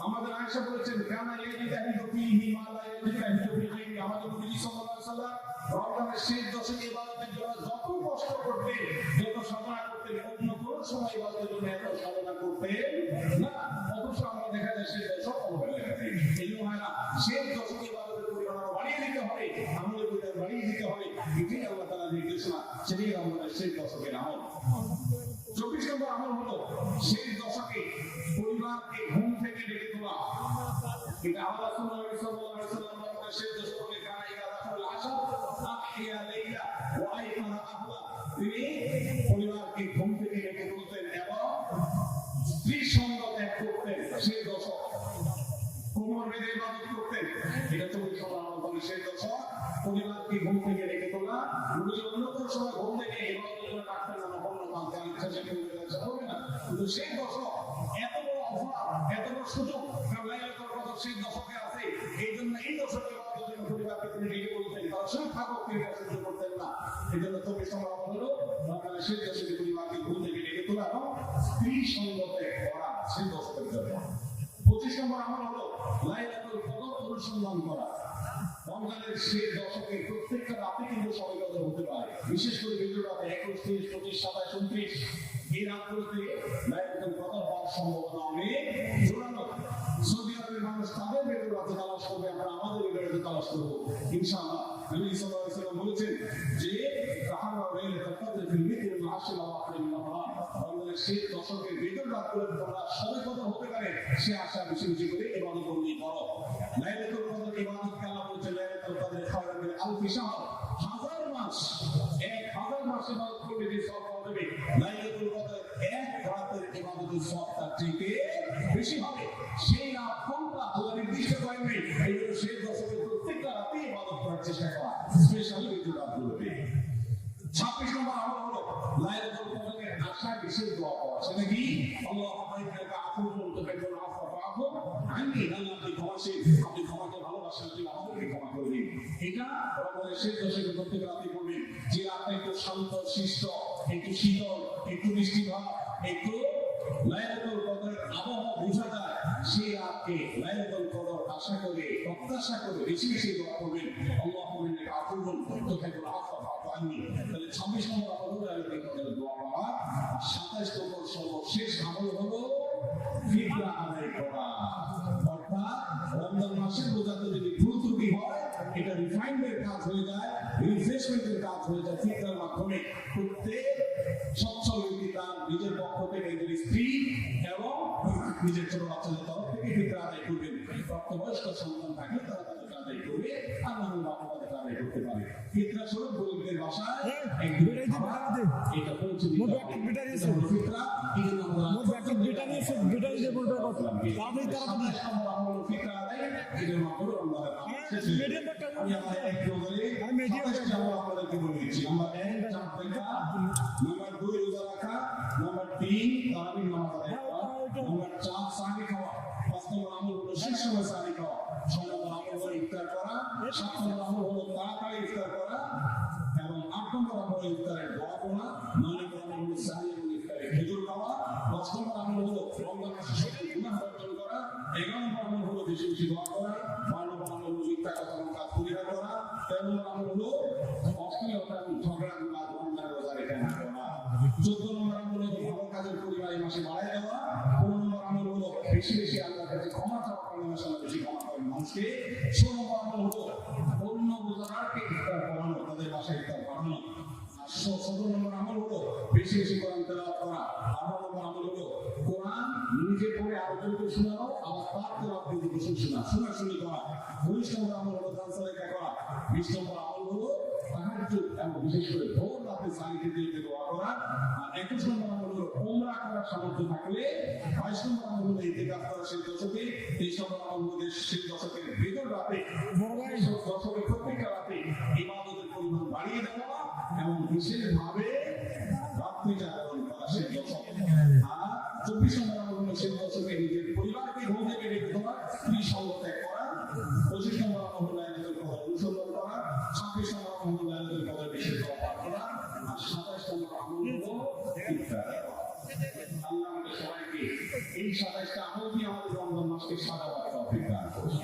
আমাদের আয়েশা বলেছেন কানা ইয়াজিদাহু ফীহি মা লা ইয়াজিদাহু ফী গায়রি। আমাদের নবী সাল্লাল্লাহু আলাইহি ওয়াসাল্লাম রমজানের শেষ 10 ইবাদতের জন্য যত কষ্ট করতেন, যত সাধনা করতেন, অন্য কোন সময় ইবাদতের জন্য এত সাধনা করতেন না। অথচ আমরা দেখা যায় শেষ 10 অবহেলা করে। এই জন্য হয় না, শেষ 10 ইবাদতের পরিমাণ বাড়িয়ে দিতে হবে, আমলের পরিমাণ বাড়িয়ে দিতে হবে। এটাই আল্লাহ তাআলার নির্দেশনা, সেটাই রমজানের শেষ 10 আমল। 24 নম্বর আমল হলো শেষ 10 পরিবারকে ঘুম থেকে ডেকে তোলা। এটা আল্লাহ সাল্লাল্লাহু আলাইহি ওয়াসাল্লাম রমজানের শেষ 10 কানা ইলা দাখাল আশর আহিয়া লাইলা ওয়া আইকানা আহলা। তিনি পরিবারকে ঘুম থেকে ডেকে তুলতেন এবং স্ত্রী সঙ্গ ত্যাগ করতেন। শেষ 10 কোমর বেঁধে ইবাদত করতেন। এটা 24 নম্বর আমল। শেষ 10 পরিবারকে ঘুম থেকে ডেকে তোলা। নবী অন্য কোন সময় ঘুম থেকে ইবাদত করে ডাকতেন না, অন্য কাজ ইচ্ছা থেকে হবে না, কিন্তু সেই 10 এত বড় অফার, এত বড় সুযোগ লাইলাতুল কদর সেই 10 আছে। এই জন্য এই 10 ইবাদতের জন্য পরিবারকে তিনি ডেকে বলতেন, তারা সব থাকক তিনি সহ্য করতেন না। এই জন্য 24 নম্বর আমল হলো রমজানের শেষ 10 পরিবারকে ঘুম থেকে ডেকে তোলা এবং স্ত্রী সঙ্গ ত্যাগ করা সেই 10 জন্য। 25 নম্বর আমল হলো লাইলাতুল কদর অনুসন্ধান করা। রমজানের শেষ 10 প্রত্যেকটা রাতে কিন্তু সবাই কদর হতে পারে, বিশেষ করে বিজয় রাতে 21, 30, 25, 27, 29 এই রাতগুলোতে লাইলাতুল কদর হওয়ার সম্ভাবনা অনেক জোরালো। সৌদি আরবের মানুষ তাদের বেতন রাতে তালাশ করবে, আমরা আমাদের বেতন তালাশ করবো ইনশাআল্লাহ। নবী সাল্লাল্লাহু আলাইহি ওয়াসাল্লাম বলেছেন যে তাহারা লাইলাতুল কদর ফিল মিথল আশর ওয়া আখির রমাদান। রমজানের শেষ 10 বেতন রাতগুলোতে তোমরা সবাই কদর হতে পারে, সে আশা বেশি বেশি করে ইবাদত করলেই করো। লাইলাতুল কদর ইবাদতকে আল্লাহ বলেছেন লাইলাতুল কদর খায়রুম মিন আলফি শাহর। 1000 মাস, 1000 মাস ইবাদত করলে যে সওয়াব পাওয়া যাবে, লাইলাতুল কদর এক রাতের ইবাদতের সওয়াবটা থেকে বেশি হবে। সেই রাত কোনটা আল্লাহ নির্দিষ্ট করেন নাই, এই জন্য শেষ 10 প্রত্যেকটা রাতে ইবাদত করার চেষ্টা করা, স্পেশালি এই রাতগুলোতে। 26 নম্বর আমল হলো লাইলাতুল কদরের আশায় বিশেষ দোয়া করা। সেটা কি? আল্লাহুম্মা ইন্নাকা আফুউন তুহিব্বুল আফওয়া ফাআফু আন্নী। আল্লাহ আপনি ক্ষমাশীল, আপনি ক্ষমাকে ভালোবাসেন, আপনি আমাদেরকে ক্ষমা করে দিন। এটা রমজানের শেষ 10 প্রত্যেক রাতে করবেন। যে রাতটা একটু শান্ত শিষ্ট, একটু শীতল, একটু মিষ্টি ভাব, একটু লাইলাতুল কদরের আবহাওয়া বোঝা যায়, সেই রাতকে লাইলাতুল কদর আশা করে, প্রত্যাশা করে বেশি বেশি দোয়া করবেন। আল্লাহুম্মা ইন্নাকা আফুউন তুহিব্বুল আফওয়া ফাআফু আন্নী। তাহলে 26 নম্বর আমল হলো লাইলাতুল কদরের দোয়া করা। 27 নম্বর সর্বশেষ আমল হলো ফিতরা আদায় করা। অর্থাৎ রমজান মাসের রোজাতে যদি ভুল ত্রুটি হয় হয়ে যায়, রিফ্রেশমেন্টের কাজ হয়ে যায় ফিতরার মাধ্যমে। প্রত্যেক সচ্ছল ব্যক্তি তার নিজের পক্ষ থেকে নিজের স্ত্রী এবং নিজের ছোট বাচ্চাদের তরফ থেকে ফিতরা আদায় করবেন। প্রাপ্তবয়স্ক সন্তান থাকলে তারা তাদেরকে আদায় করবে, আর না হলে বাবা তাদেরকে আদায় করতে পারে। ফিতরা স্বরূপ গরিবদের বাসায় একদিন খাবার এটা পৌঁছে দিতে হবে। এটা হলো ফিতরা। এই জন্য আমরা সাতাশ নম্বর আমল হলো ফিতরা আদায়। এই জন্য আমরা রমজানের নামাজ শেষ হয়ে যায়। আমি আমার এক নজরে 27টি আমল আপনাদেরকে বলে দিচ্ছি। নাম্বার 1 চাঁদ দেখা, নাম্বার 2 রোজা রাখা, নাম্বার 3 তারাবির নামাজ আদায় করা, নাম্বার 4 সাহারি খাওয়া, 5 নম্বর আমল হলো শেষ সময় সাহারি খাওয়া, 6 নম্বর আমল হলো ইফতার করা, 7 নম্বর আমল হলো তাড়াতাড়ি ইফতার করা এবং 8 নম্বর আমল হলো ইফতারের দোয়া পড়া, 9 নম্বর আমল হলো সাহারি এবং ইফতারে খেজুর খাওয়া, 10 নম্বর আমল হলো রমজান মাসে সকল গুনাহ বর্জন করা, 11 নম্বর আমল হলো বেশি বেশি দোয়া করা, 12 নম্বর আমল হলো মিথ্যা কথা এবং কাজ পরিহার করা, 13 নম্বর আমল হলো অশ্লীলতা এবং ঝগড়া বিবাদ রমজান রোজা রেখে না করা, 14 নম্বর আমল হলো ভালো কাজের পরিমাণ এই মাসে বাড়ায় দেওয়া, 15 নম্বর আমল হলো বেশি বেশি আল্লাহর কাছে ক্ষমা চাওয়া, কারণ মাসাল্লাহ বেশি ক্ষমা করেন মানুষকে, 16 নম্বর আমল হলো অন্য রোজাদারকে ইফতার করানো, তাদের বাসায় ইফতার করানো, 17 নম্বর আমল হলো বেশি বেশি কোরআন তেলাওয়াত করা, 18 নম্বর আমল হলো কোরআন নিজে পড়ে আরেকজনকে শোনানো, আবার তার তেলাওয়াত দিয়ে গোসল শোনাশুনি করা, 19 নম্বর আমল হলো দান সাদাকা করা, 20 নম্বর আমল হলো তাহাজ্জুদ এবং বিশেষ করে ভোর রাতে সালিতে দিয়ে দোয়া করা, আর 21 নম্বর আমল হলো উমরা করার সামর্থ্য থাকলে, 22 নম্বর আমল হলো ইতিকাফ করা সেই দশকে, 23 নম্বর আমল হলো সেই দশকের ভেতর রাতে দশকের প্রত্যেকটা রাতে ইবাদতের পরিমাণ বাড়িয়ে দেওয়া এবং বিশেষভাবে রাত্রি জাগরণ করা সেই দশক, আর 24 নম্বর আমল হলো সেই দশকে নিজের পরিবারকে ঘুম থেকে ডেকে দেওয়া, স্ত্রী সঙ্গ ত্যাগ করা, 25 নম্বর আমল হলো লাইলাতুল কদর অনুসন্ধান করা, 26 নম্বর আমল হলো লাইলাতুল কদর বিশেষ দোয়া পাঠ করা, আর 27 নম্বর আমল হলো ইফতার করা। আল্লাহ আমাদের সবাইকে এই 27টা আমল দিয়ে আমাদের রমজান মাসকে সাজাবার তৌফিক দান করুন।